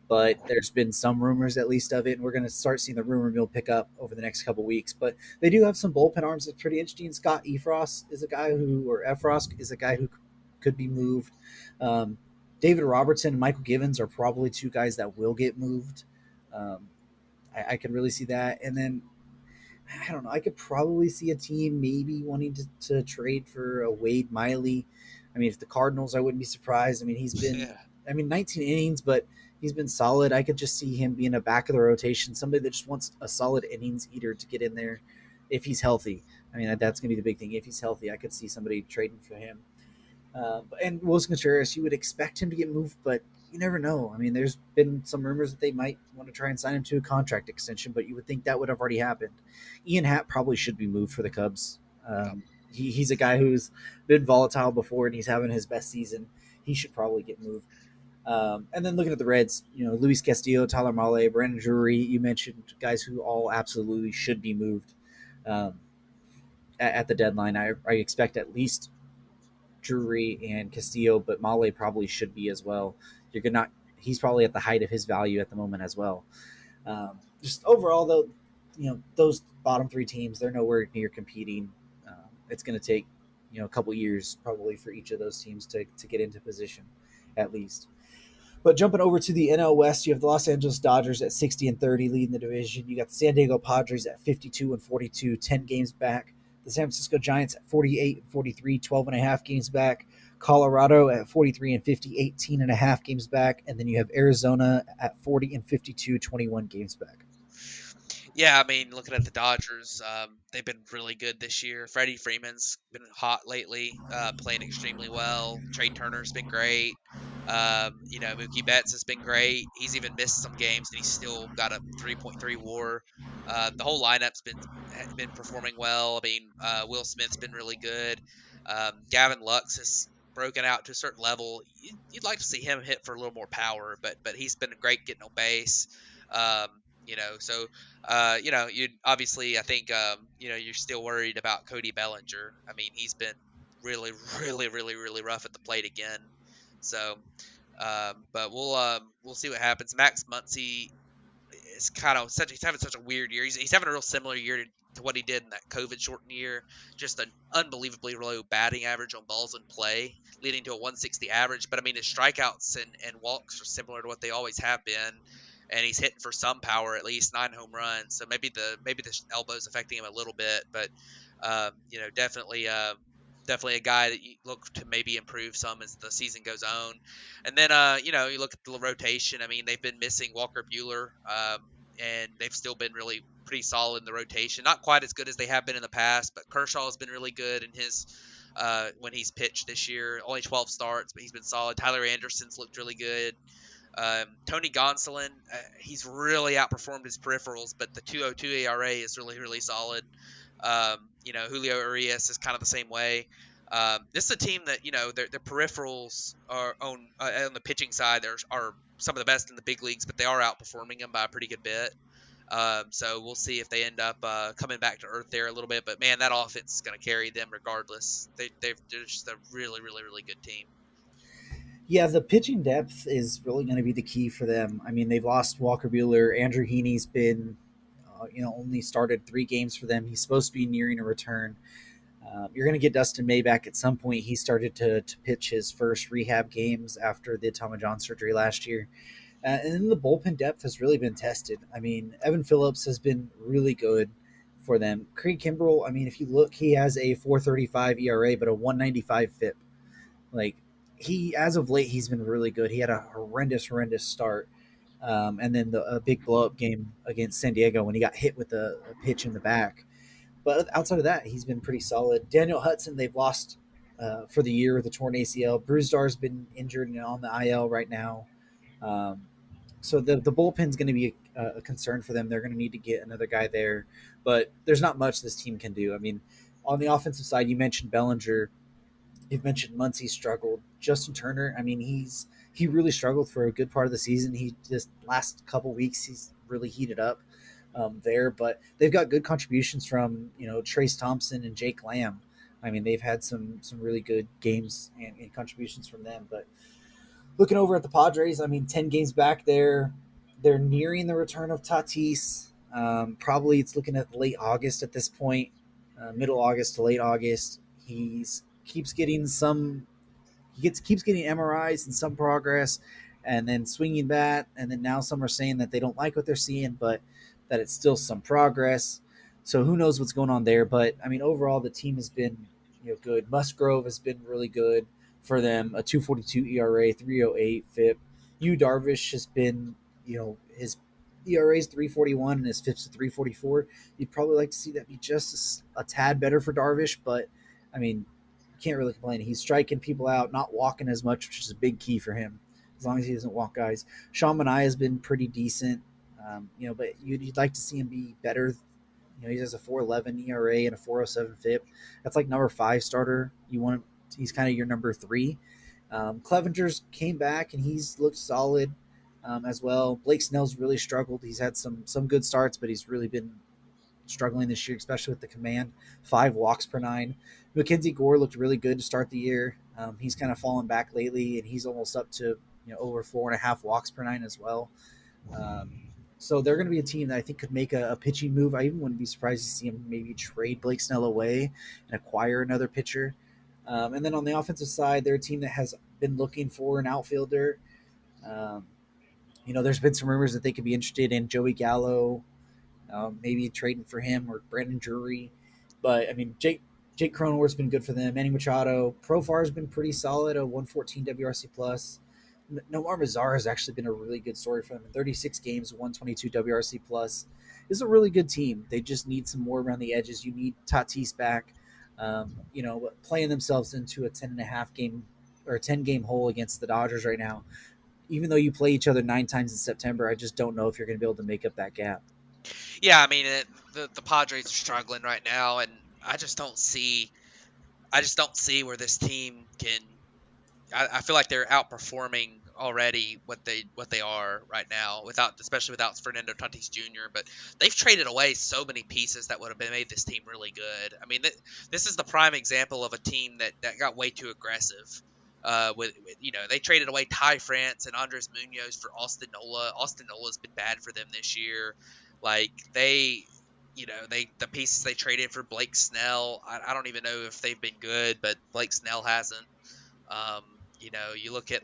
but there's been some rumors at least of it, and we're going to start seeing the rumor mill pick up over the next couple weeks. But they do have some bullpen arms that's pretty interesting. Scott Efros is a guy who could be moved. David Robertson and Michael Givens are probably two guys that will get moved. I could really see that. And then, I don't know, I could probably see a team maybe wanting to trade for a Wade Miley. I mean, if the Cardinals, I wouldn't be surprised. I mean, he's been, 19 innings, but he's been solid. I could just see him being a back of the rotation, somebody that just wants a solid innings eater to get in there if he's healthy. I mean, that's going to be the big thing. If he's healthy, I could see somebody trading for him. And Wilson Contreras, you would expect him to get moved, but you never know. I mean, there's been some rumors that they might want to try and sign him to a contract extension, but you would think that would have already happened. Ian Happ probably should be moved for the Cubs. He's a guy who's been volatile before, and he's having his best season. He should probably get moved. And then looking at the Reds, Luis Castillo, Tyler Mahle, Brandon Drury, you mentioned guys who all absolutely should be moved at the deadline. I expect at least Drury and Castillo, but Mahle probably should be as well. He's probably at the height of his value at the moment as well. Just overall, though, those bottom three teams, they're nowhere near competing. It's going to take, a couple years probably for each of those teams to get into position, at least. But jumping over to the NL West, you have the Los Angeles Dodgers at 60-30 leading the division. You got the San Diego Padres at 52-42, 10 games back. The San Francisco Giants at 48-43, 12.5 games back. Colorado at 43-50, 18.5 games back. And then you have Arizona at 40-52, 21 games back. Yeah, I mean, looking at the Dodgers, they've been really good this year. Freddie Freeman's been hot lately, playing extremely well. Trey Turner's been great. Mookie Betts has been great. He's even missed some games, and he's still got a 3.3 WAR. The whole lineup's been performing well. I mean, Will Smith's been really good. Gavin Lux has broken out to a certain level. You'd like to see him hit for a little more power, but he's been great getting on base. You'd obviously, I think, you're still worried about Cody Bellinger. I mean, he's been really, really, really, really rough at the plate again. So, but we'll see what happens. Max Muncy is he's having such a weird year. He's having a real similar year to what he did in that COVID shortened year. Just an unbelievably low batting average on balls in play, leading to a 160 average. But I mean, his strikeouts and walks are similar to what they always have been. And he's hitting for some power, at least 9 home runs. So maybe the elbow's affecting him a little bit, but definitely definitely a guy that you look to maybe improve some as the season goes on. And then, you look at the rotation. I mean, they've been missing Walker Bueller, and they've still been really pretty solid in the rotation. Not quite as good as they have been in the past, but Kershaw has been really good in his when he's pitched this year. Only 12 starts, but he's been solid. Tyler Anderson's looked really good. Tony Gonsolin, he's really outperformed his peripherals, but the 2.02 ERA is really, really solid. Julio Urias is kind of the same way. This is a team that, their peripherals are on the pitching side are some of the best in the big leagues, but they are outperforming them by a pretty good bit. So we'll see if they end up coming back to earth there a little bit. But, man, that offense is going to carry them regardless. They're just a really, really, really good team. Yeah, the pitching depth is really going to be the key for them. I mean, they've lost Walker Buehler. Andrew Heaney's been, only started 3 games for them. He's supposed to be nearing a return. You're going to get Dustin May back at some point. He started to pitch his first rehab games after the Tommy John surgery last year. And then the bullpen depth has really been tested. I mean, Evan Phillips has been really good for them. Craig Kimbrell, I mean, if you look, he has a 4.35 ERA, but a 1.95 FIP. Like, as of late, he's been really good. He had a horrendous start. And then a big blow-up game against San Diego when he got hit with a pitch in the back. But outside of that, he's been pretty solid. Daniel Hudson, they've lost for the year with a torn ACL. Brusdar's been injured and on the IL right now. So the bullpen's going to be a concern for them. They're going to need to get another guy there. But there's not much this team can do. I mean, on the offensive side, you mentioned Bellinger. You've mentioned Muncy struggled. Justin Turner, I mean, he really struggled for a good part of the season. He just last couple weeks he's really heated up there. But they've got good contributions from Trace Thompson and Jake Lamb. I mean, they've had some really good games and contributions from them. But looking over at the Padres, I mean, 10 games back there, they're nearing the return of Tatis. Probably it's looking at late August at this point, middle August to late August. Keeps getting MRIs and some progress, and then swinging bat, and then now some are saying that they don't like what they're seeing, but that it's still some progress. So who knows what's going on there? But I mean, overall, the team has been good. Musgrove has been really good for them. A 2.42 ERA, 3.08 FIP. Darvish has been his ERA is 3.41 and his FIP's 3.44. You'd probably like to see that be just a tad better for Darvish, but I mean, can't really complain. He's striking people out, not walking as much, which is a big key for him, as long as he doesn't walk guys. Sean Manaea has been pretty decent, but you'd like to see him be better. He has a 4.11 ERA and a 4.07 FIP. That's like number 5 starter. He's kind of your number 3. Clevenger's came back and he's looked solid as well. Blake Snell's really struggled. He's had some good starts, but he's really been struggling this year, especially with the command. 5 walks per 9. Mackenzie Gore looked really good to start the year. He's kind of fallen back lately, and he's almost up to over 4.5 walks per 9 as well. So they're going to be a team that I think could make a pitching move. I even wouldn't be surprised to see him maybe trade Blake Snell away and acquire another pitcher. And then on the offensive side, they're a team that has been looking for an outfielder. There's been some rumors that they could be interested in Joey Gallo, maybe trading for him or Brandon Drury. But, I mean, Jake Cronenworth's been good for them. Manny Machado. Profar has been pretty solid, a 114 WRC+. Nomar Mazar has actually been a really good story for them. In 36 games, 122 WRC+. This is a really good team. They just need some more around the edges. You need Tatis back. Playing themselves into a 10.5 game or a 10-game hole against the Dodgers right now. Even though you play each other 9 times in September, I just don't know if you're going to be able to make up that gap. Yeah, I mean, the Padres are struggling right now, and I just don't see where this team can. I feel like they're outperforming already what they are right now, especially without Fernando Tatis Jr. But they've traded away so many pieces that would have made this team really good. I mean, this is the prime example of a team that got way too aggressive. They traded away Ty France and Andres Munoz for Austin Nola. Austin Nola's been bad for them this year. Like the pieces they traded for Blake Snell, I don't even know if they've been good, but Blake Snell hasn't. You look at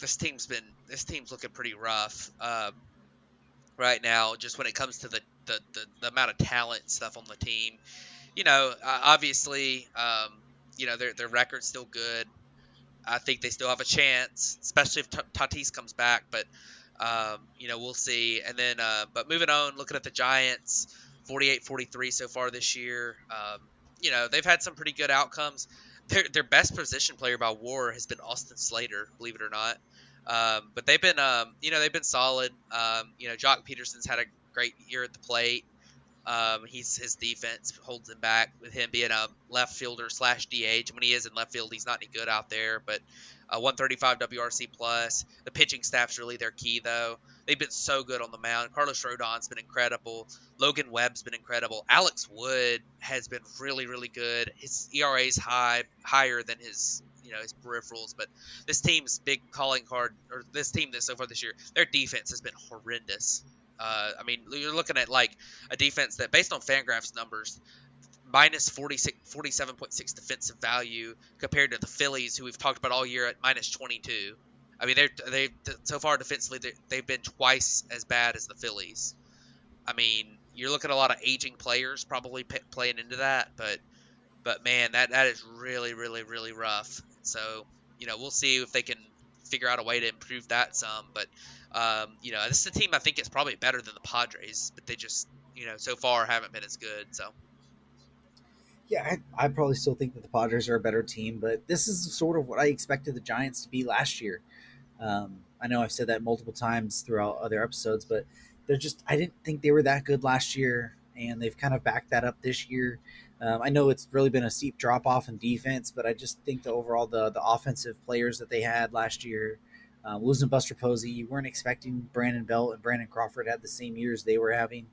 this team's looking pretty rough right now, just when it comes to the amount of talent and stuff on the team. Obviously, their record's still good. I think they still have a chance, especially if Tatis comes back. But we'll see. And then, but moving on, looking at the Giants, 48-43 so far this year. They've had some pretty good outcomes. Their best position player by WAR has been Austin Slater, believe it or not. But they've been solid. Jock Peterson's had a great year at the plate. His defense holds him back with him being a left fielder / DH. When he is in left field, he's not any good out there. But 135 WRC plus. The pitching staff's really their key, though. They've been so good on the mound. Carlos Rodon's been incredible. Logan Webb's been incredible. Alex Wood has been really, really good. His ERA's higher than his peripherals. But this team's big calling card, or this team that so far this year, their defense has been horrendous. You're looking at like a defense that, based on Fangraphs numbers, minus 47.6 defensive value compared to the Phillies, who we've talked about all year, at minus 22. I mean, they so far defensively they've been twice as bad as the Phillies. I mean, you're looking at a lot of aging players probably playing into that, but man, that is really, really, really rough. So we'll see if they can figure out a way to improve that some. But this is a team I think is probably better than the Padres, but they just so far haven't been as good. So. Yeah, I probably still think that the Padres are a better team, but this is sort of what I expected the Giants to be last year. I know I've said that multiple times throughout other episodes, but I didn't think they were that good last year, and they've kind of backed that up this year. I know it's really been a steep drop off in defense, but I just think the overall the offensive players that they had last year, losing Buster Posey, you weren't expecting Brandon Belt and Brandon Crawford had the same years they were having,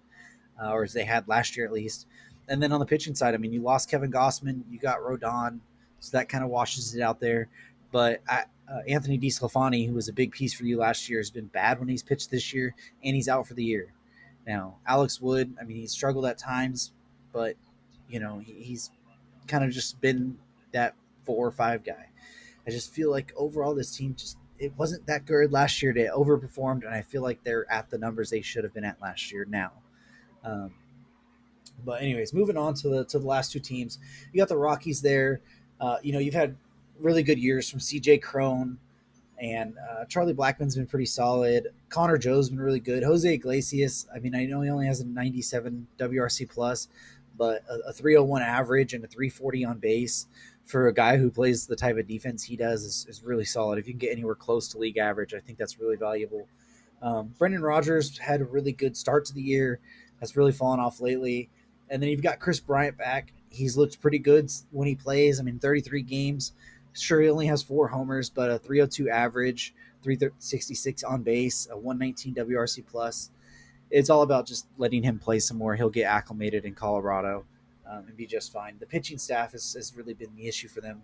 or as they had last year at least. And then on the pitching side, I mean, you lost Kevin Gossman, you got Rodon, so that kind of washes it out there. But Anthony DeSclafani, who was a big piece for you last year, has been bad when he's pitched this year, and he's out for the year. Now, Alex Wood, I mean, he's struggled at times, but, he's kind of just been that 4 or 5 guy. I just feel like overall this team it wasn't that good last year. They overperformed, and I feel like they're at the numbers they should have been at last year now. But anyways, moving on to the last two teams, you got the Rockies there. You've had really good years from C.J. Cron, and Charlie Blackmon's been pretty solid. Connor Joe's been really good. Jose Iglesias, I mean, I know he only has a 97 WRC plus, but a 301 average and a 340 on base for a guy who plays the type of defense he does is really solid. If you can get anywhere close to league average, I think that's really valuable. Brendan Rodgers had a really good start to the year. Has really fallen off lately. And then you've got Chris Bryant back. He's looked pretty good when he plays. I mean, 33 games. Sure, he only has 4 homers, but a 302 average, 366 on base, a 119 WRC plus. It's all about just letting him play some more. He'll get acclimated in Colorado and be just fine. The pitching staff has really been the issue for them,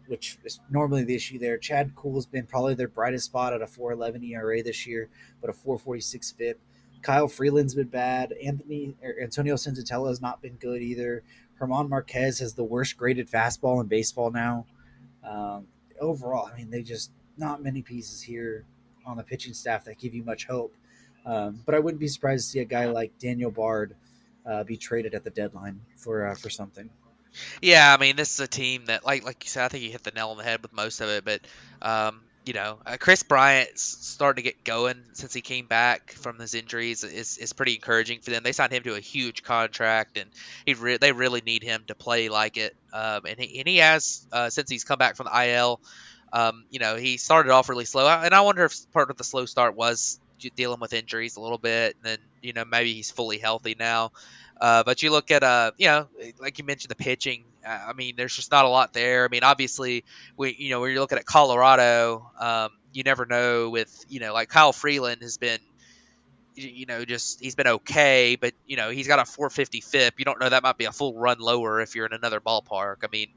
which is normally the issue there. Chad Kuhl's been probably their brightest spot at a 4.11 ERA this year, but a 4.46 FIP. Kyle Freeland's been bad. Antonio Senzatella has not been good either. Herman Marquez has the worst graded fastball in baseball now. Overall, I mean, they just not many pieces here on the pitching staff that give you much hope. But I wouldn't be surprised to see a guy like Daniel Bard be traded at the deadline for something. Yeah, I mean, this is a team that, like you said, I think you hit the nail on the head with most of it. But Chris Bryant's starting to get going since he came back from his injuries. Is pretty encouraging for them. They signed him to a huge contract, and they really need him to play like it. And he has since he's come back from the IL. He started off really slow, and I wonder if part of the slow start was dealing with injuries a little bit, and then maybe he's fully healthy now. But you look at like you mentioned, the pitching. I mean, there's just not a lot there. I mean, obviously, when you're looking at Colorado, you never know. With like Kyle Freeland has been, he's been okay, but he's got a 450 FIP. You don't know, that might be a full run lower if you're in another ballpark. I mean,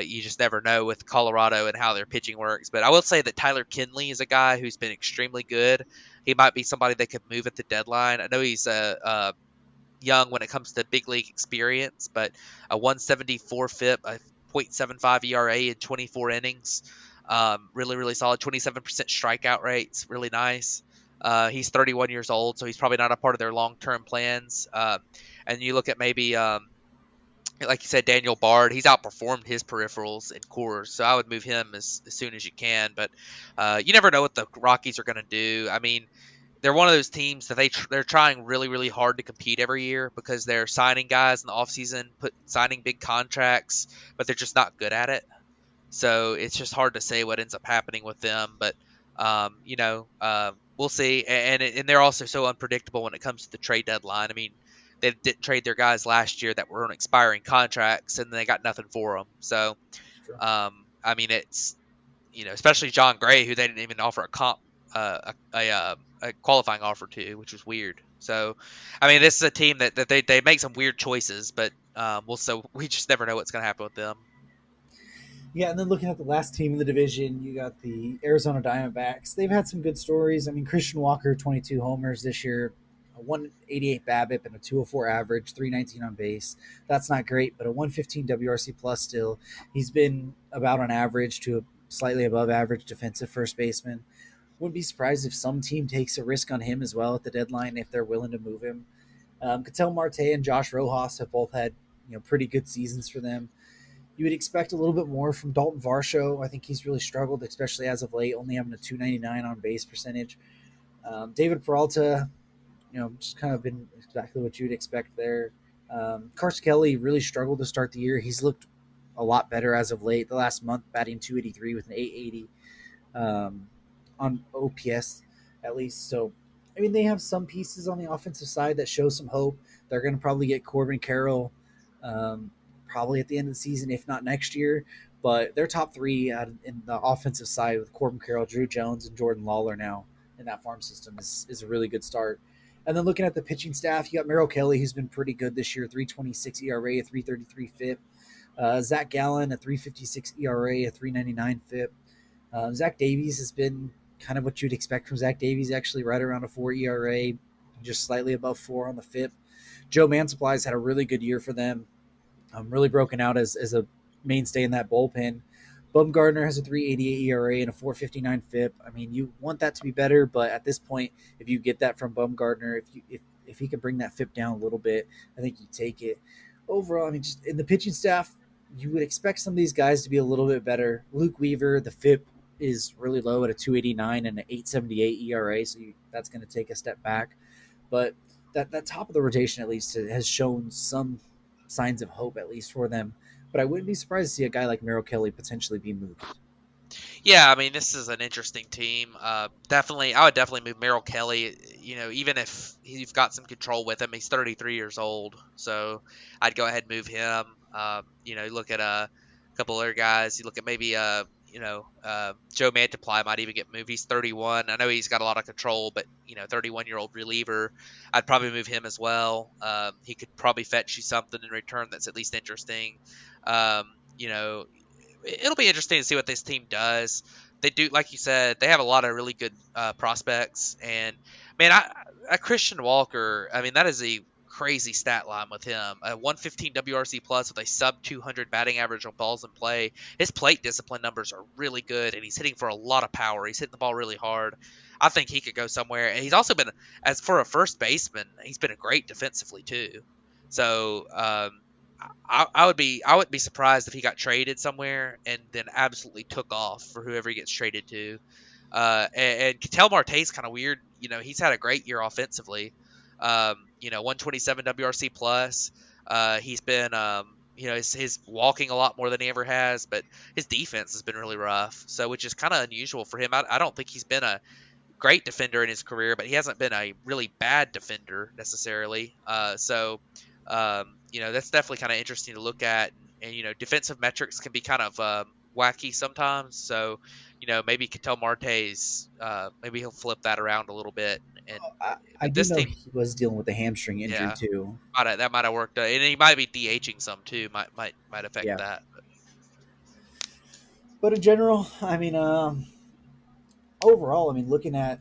you just never know with Colorado and how their pitching works. But I will say that Tyler Kinley is a guy who's been extremely good. He might be somebody that could move at the deadline. I know he's young when it comes to big league experience, but a 174 FIP, a .75 ERA in 24 innings. Really, really solid. 27% strikeout rates. Really nice. He's 31 years old, so he's probably not a part of their long-term plans. And you look at maybe like you said, Daniel Bard, he's outperformed his peripherals in cores, so I would move him as soon as you can. But you never know what the Rockies are going to do. I mean, they're one of those teams that they're trying really really hard to compete every year because they're signing guys in the offseason, signing big contracts, but they're just not good at it. So it's just hard to say what ends up happening with them. But we'll see. And they're also so unpredictable when it comes to the trade deadline. I mean, they didn't trade their guys last year that were on expiring contracts, and they got nothing for them. So I mean, it's especially John Gray, who they didn't even offer a comp, a qualifying offer to, which was weird. So, I mean, this is a team that they make some weird choices, but we just never know what's going to happen with them. Yeah, and then looking at the last team in the division, you got the Arizona Diamondbacks. They've had some good stories. I mean, Christian Walker, 22 homers this year, a 188 BABIP and a 204 average, 319 on base. That's not great, but a 115 WRC plus still. He's been about on average to a slightly above average defensive first baseman. Wouldn't be surprised if some team takes a risk on him as well at the deadline if they're willing to move him. Ketel Marte and Josh Rojas have both had pretty good seasons for them. You would expect a little bit more from Dalton Varsho. I think he's really struggled, especially as of late, only having a 299 on base percentage. David Peralta, just kind of been exactly what you'd expect there. Carson Kelly really struggled to start the year. He's looked a lot better as of late. The last month, batting 283 with an 880 on OPS at least. So, I mean, they have some pieces on the offensive side that show some hope. They're going to probably get Corbin Carroll probably at the end of the season, if not next year. But they're top three in the offensive side with Corbin Carroll, Drew Jones, and Jordan Lawler now in that farm system is a really good start. And then looking at the pitching staff, you got Merrill Kelly, who's been pretty good this year, 3.26 ERA, a 3.33 FIP. Zach Gallen, a 3.56 ERA, a 3.99 FIP. Zach Davies has been kind of what you'd expect from Zach Davies, actually right around a 4 ERA, just slightly above 4 on the FIP. Joe Mansupply's had a really good year for them. Really broken out as a mainstay in that bullpen. Bumgarner has a 3.88 ERA and a 4.59 FIP. I mean, you want that to be better, but at this point, if you get that from Bumgarner, if he can bring that FIP down a little bit, I think you take it. Overall, I mean, just in the pitching staff, you would expect some of these guys to be a little bit better. Luke Weaver, the FIP is really low at a 2.89 and an 8.78 ERA, so that's going to take a step back. But that top of the rotation at least has shown some signs of hope at least for them. But I wouldn't be surprised to see a guy like Merrill Kelly potentially be moved. Yeah, I mean, this is an interesting team. I would definitely move Merrill Kelly. Even if he's got some control with him, he's 33 years old, so I'd go ahead and move him. Look at a couple other guys. You look at maybe Joe Mantiply might even get moved. He's 31. I know he's got a lot of control, but 31-year-old reliever, I'd probably move him as well. He could probably fetch you something in return that's at least interesting. It'll be interesting to see what this team does. They do, like you said, they have a lot of really good prospects. And man, Christian Walker, I mean, that is a crazy stat line with him. A 115 WRC plus with a sub 200 batting average on balls in play. His plate discipline numbers are really good, and he's hitting for a lot of power. He's hitting the ball really hard. I think he could go somewhere. And he's also been, as for a first baseman, he's been a great defensively too. So I would be surprised if he got traded somewhere and then absolutely took off for whoever he gets traded to. And Ketel Marte's kind of weird. He's had a great year offensively. 127 WRC plus. He's been his walking a lot more than he ever has, but his defense has been really rough. So which is kind of unusual for him. I don't think he's been a great defender in his career, but he hasn't been a really bad defender necessarily. That's definitely kind of interesting to look at. And defensive metrics can be kind of wacky sometimes. So, maybe Ketel Marte's, maybe he'll flip that around a little bit. And I do know he was dealing with a hamstring injury too. That might have worked, and he might be DHing some too. Might affect that. But in general, I mean, overall, I mean, looking at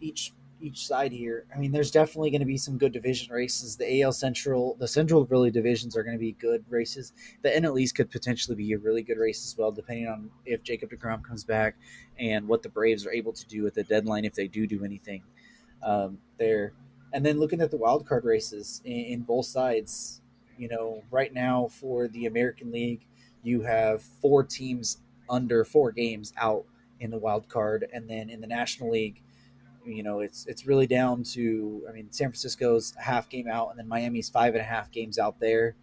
each side here, I mean, there's definitely going to be some good division races. The AL Central, the Central really divisions are going to be good races. The NL East could potentially be a really good race as well, depending on if Jacob deGrom comes back and what the Braves are able to do at the deadline if they do anything there. And then looking at the wild card races in both sides, right now for the American League, you have 4 teams under 4 games out in the wild card, and then in the National League, it's really down to, I mean, San Francisco's a half game out, and then Miami's 5.5 games out there,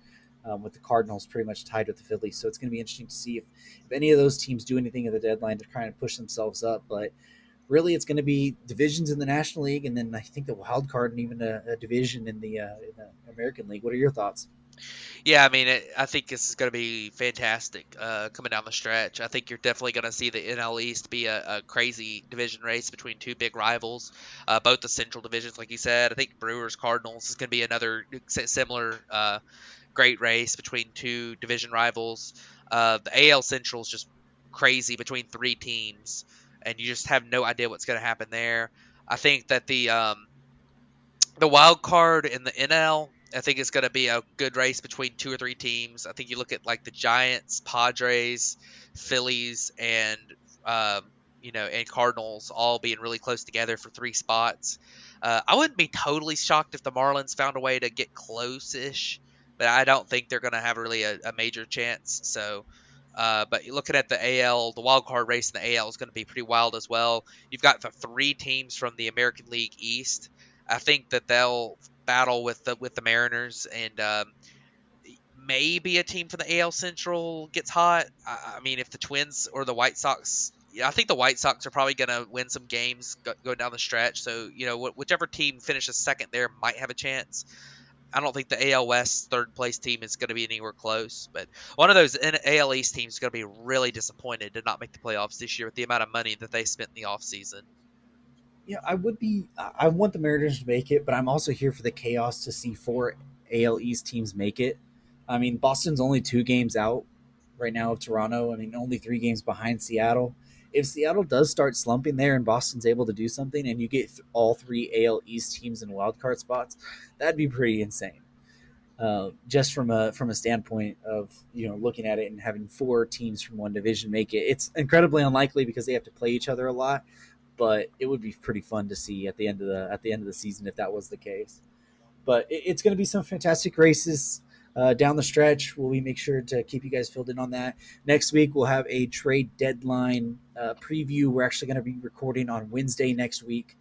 with the Cardinals pretty much tied with the Phillies. So it's going to be interesting to see if any of those teams do anything at the deadline to try and push themselves up. But really, it's going to be divisions in the National League, and then I think the wild card and even a division in the American League. What are your thoughts? Yeah, I mean, I think this is going to be fantastic coming down the stretch. I think you're definitely going to see the NL East be a crazy division race between two big rivals, both the Central divisions, like you said. I think Brewers Cardinals is going to be another similar great race between two division rivals. The AL Central is just crazy between 3 teams, and you just have no idea what's going to happen there. I think that the wild card in the NL, I think it's going to be a good race between 2 or 3 teams. I think you look at like the Giants, Padres, Phillies, and and Cardinals all being really close together for 3 spots. I wouldn't be totally shocked if the Marlins found a way to get close-ish, but I don't think they're going to have really a major chance. So, but you're looking at the AL, the wild card race in the AL is going to be pretty wild as well. You've got the 3 teams from the American League East. I think that they'll battle with the Mariners, and maybe a team from the AL Central gets hot. I mean, if the Twins or the White Sox, I think the White Sox are probably going to win some games going down the stretch. So whichever team finishes second there might have a chance. I don't think the AL West third place team is going to be anywhere close, but one of those AL East teams is going to be really disappointed to not make the playoffs this year with the amount of money that they spent in the offseason. Yeah, I would be. I want the Mariners to make it, but I'm also here for the chaos to see 4 AL East teams make it. I mean, Boston's only 2 games out right now of Toronto. I mean, only 3 games behind Seattle. If Seattle does start slumping there and Boston's able to do something, and you get all 3 AL East teams in wild card spots, that'd be pretty insane. Just from a standpoint of looking at it and having 4 teams from one division make it, it's incredibly unlikely because they have to play each other a lot. But it would be pretty fun to see at the end of the season if that was the case. But it's going to be some fantastic races down the stretch. We'll make sure to keep you guys filled in on that. Next week we'll have a trade deadline preview. We're actually going to be recording on Wednesday next week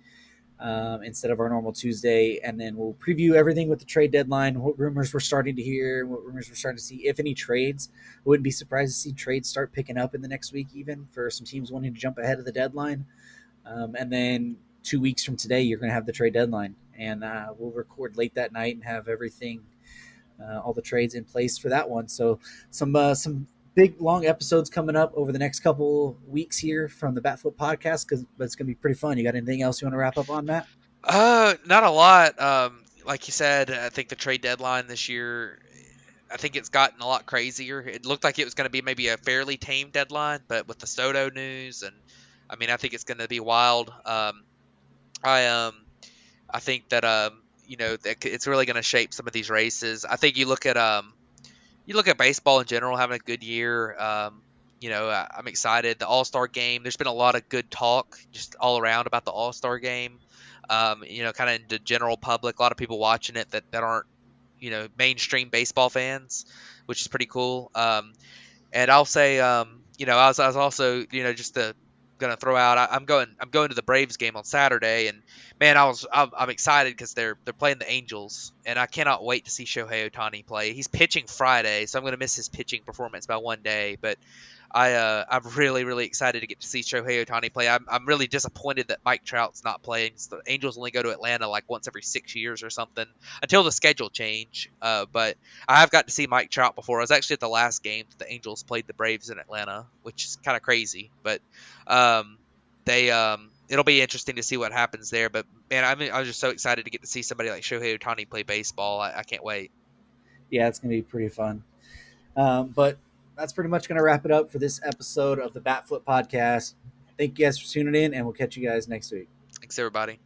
instead of our normal Tuesday, and then we'll preview everything with the trade deadline, what rumors we're starting to hear, what rumors we're starting to see, if any trades. Wouldn't be surprised to see trades start picking up in the next week, even for some teams wanting to jump ahead of the deadline. And then 2 weeks from today, you're going to have the trade deadline, and we'll record late that night and have everything, all the trades in place for that one. So some big long episodes coming up over the next couple weeks here from the Batfoot podcast, but it's going to be pretty fun. You got anything else you want to wrap up on, Matt? Not a lot. Like you said, I think the trade deadline this year, I think it's gotten a lot crazier. It looked like it was going to be maybe a fairly tame deadline, but with the Soto news, and I mean, I think it's going to be wild. I think that that it's really going to shape some of these races. I think you look at baseball in general having a good year. I'm excited. The All-Star game. There's been a lot of good talk just all around about the All-Star game. Kind of in the general public, a lot of people watching it that aren't mainstream baseball fans, which is pretty cool. And I'll say, I was also, just gonna throw out. I'm going to the Braves game on Saturday, and man, I'm excited because they're playing the Angels, and I cannot wait to see Shohei Ohtani play. He's pitching Friday, so I'm gonna miss his pitching performance by one day, but I'm really, really excited to get to see Shohei Ohtani play. I'm really disappointed that Mike Trout's not playing. The Angels only go to Atlanta like once every 6 years or something until the schedule change. But I have got to see Mike Trout before. I was actually at the last game that the Angels played the Braves in Atlanta, which is kind of crazy. But it'll be interesting to see what happens there. But man, I was just so excited to get to see somebody like Shohei Ohtani play baseball. I can't wait. Yeah, it's going to be pretty fun. But that's pretty much going to wrap it up for this episode of the Batfoot podcast. Thank you guys for tuning in, and we'll catch you guys next week. Thanks, everybody.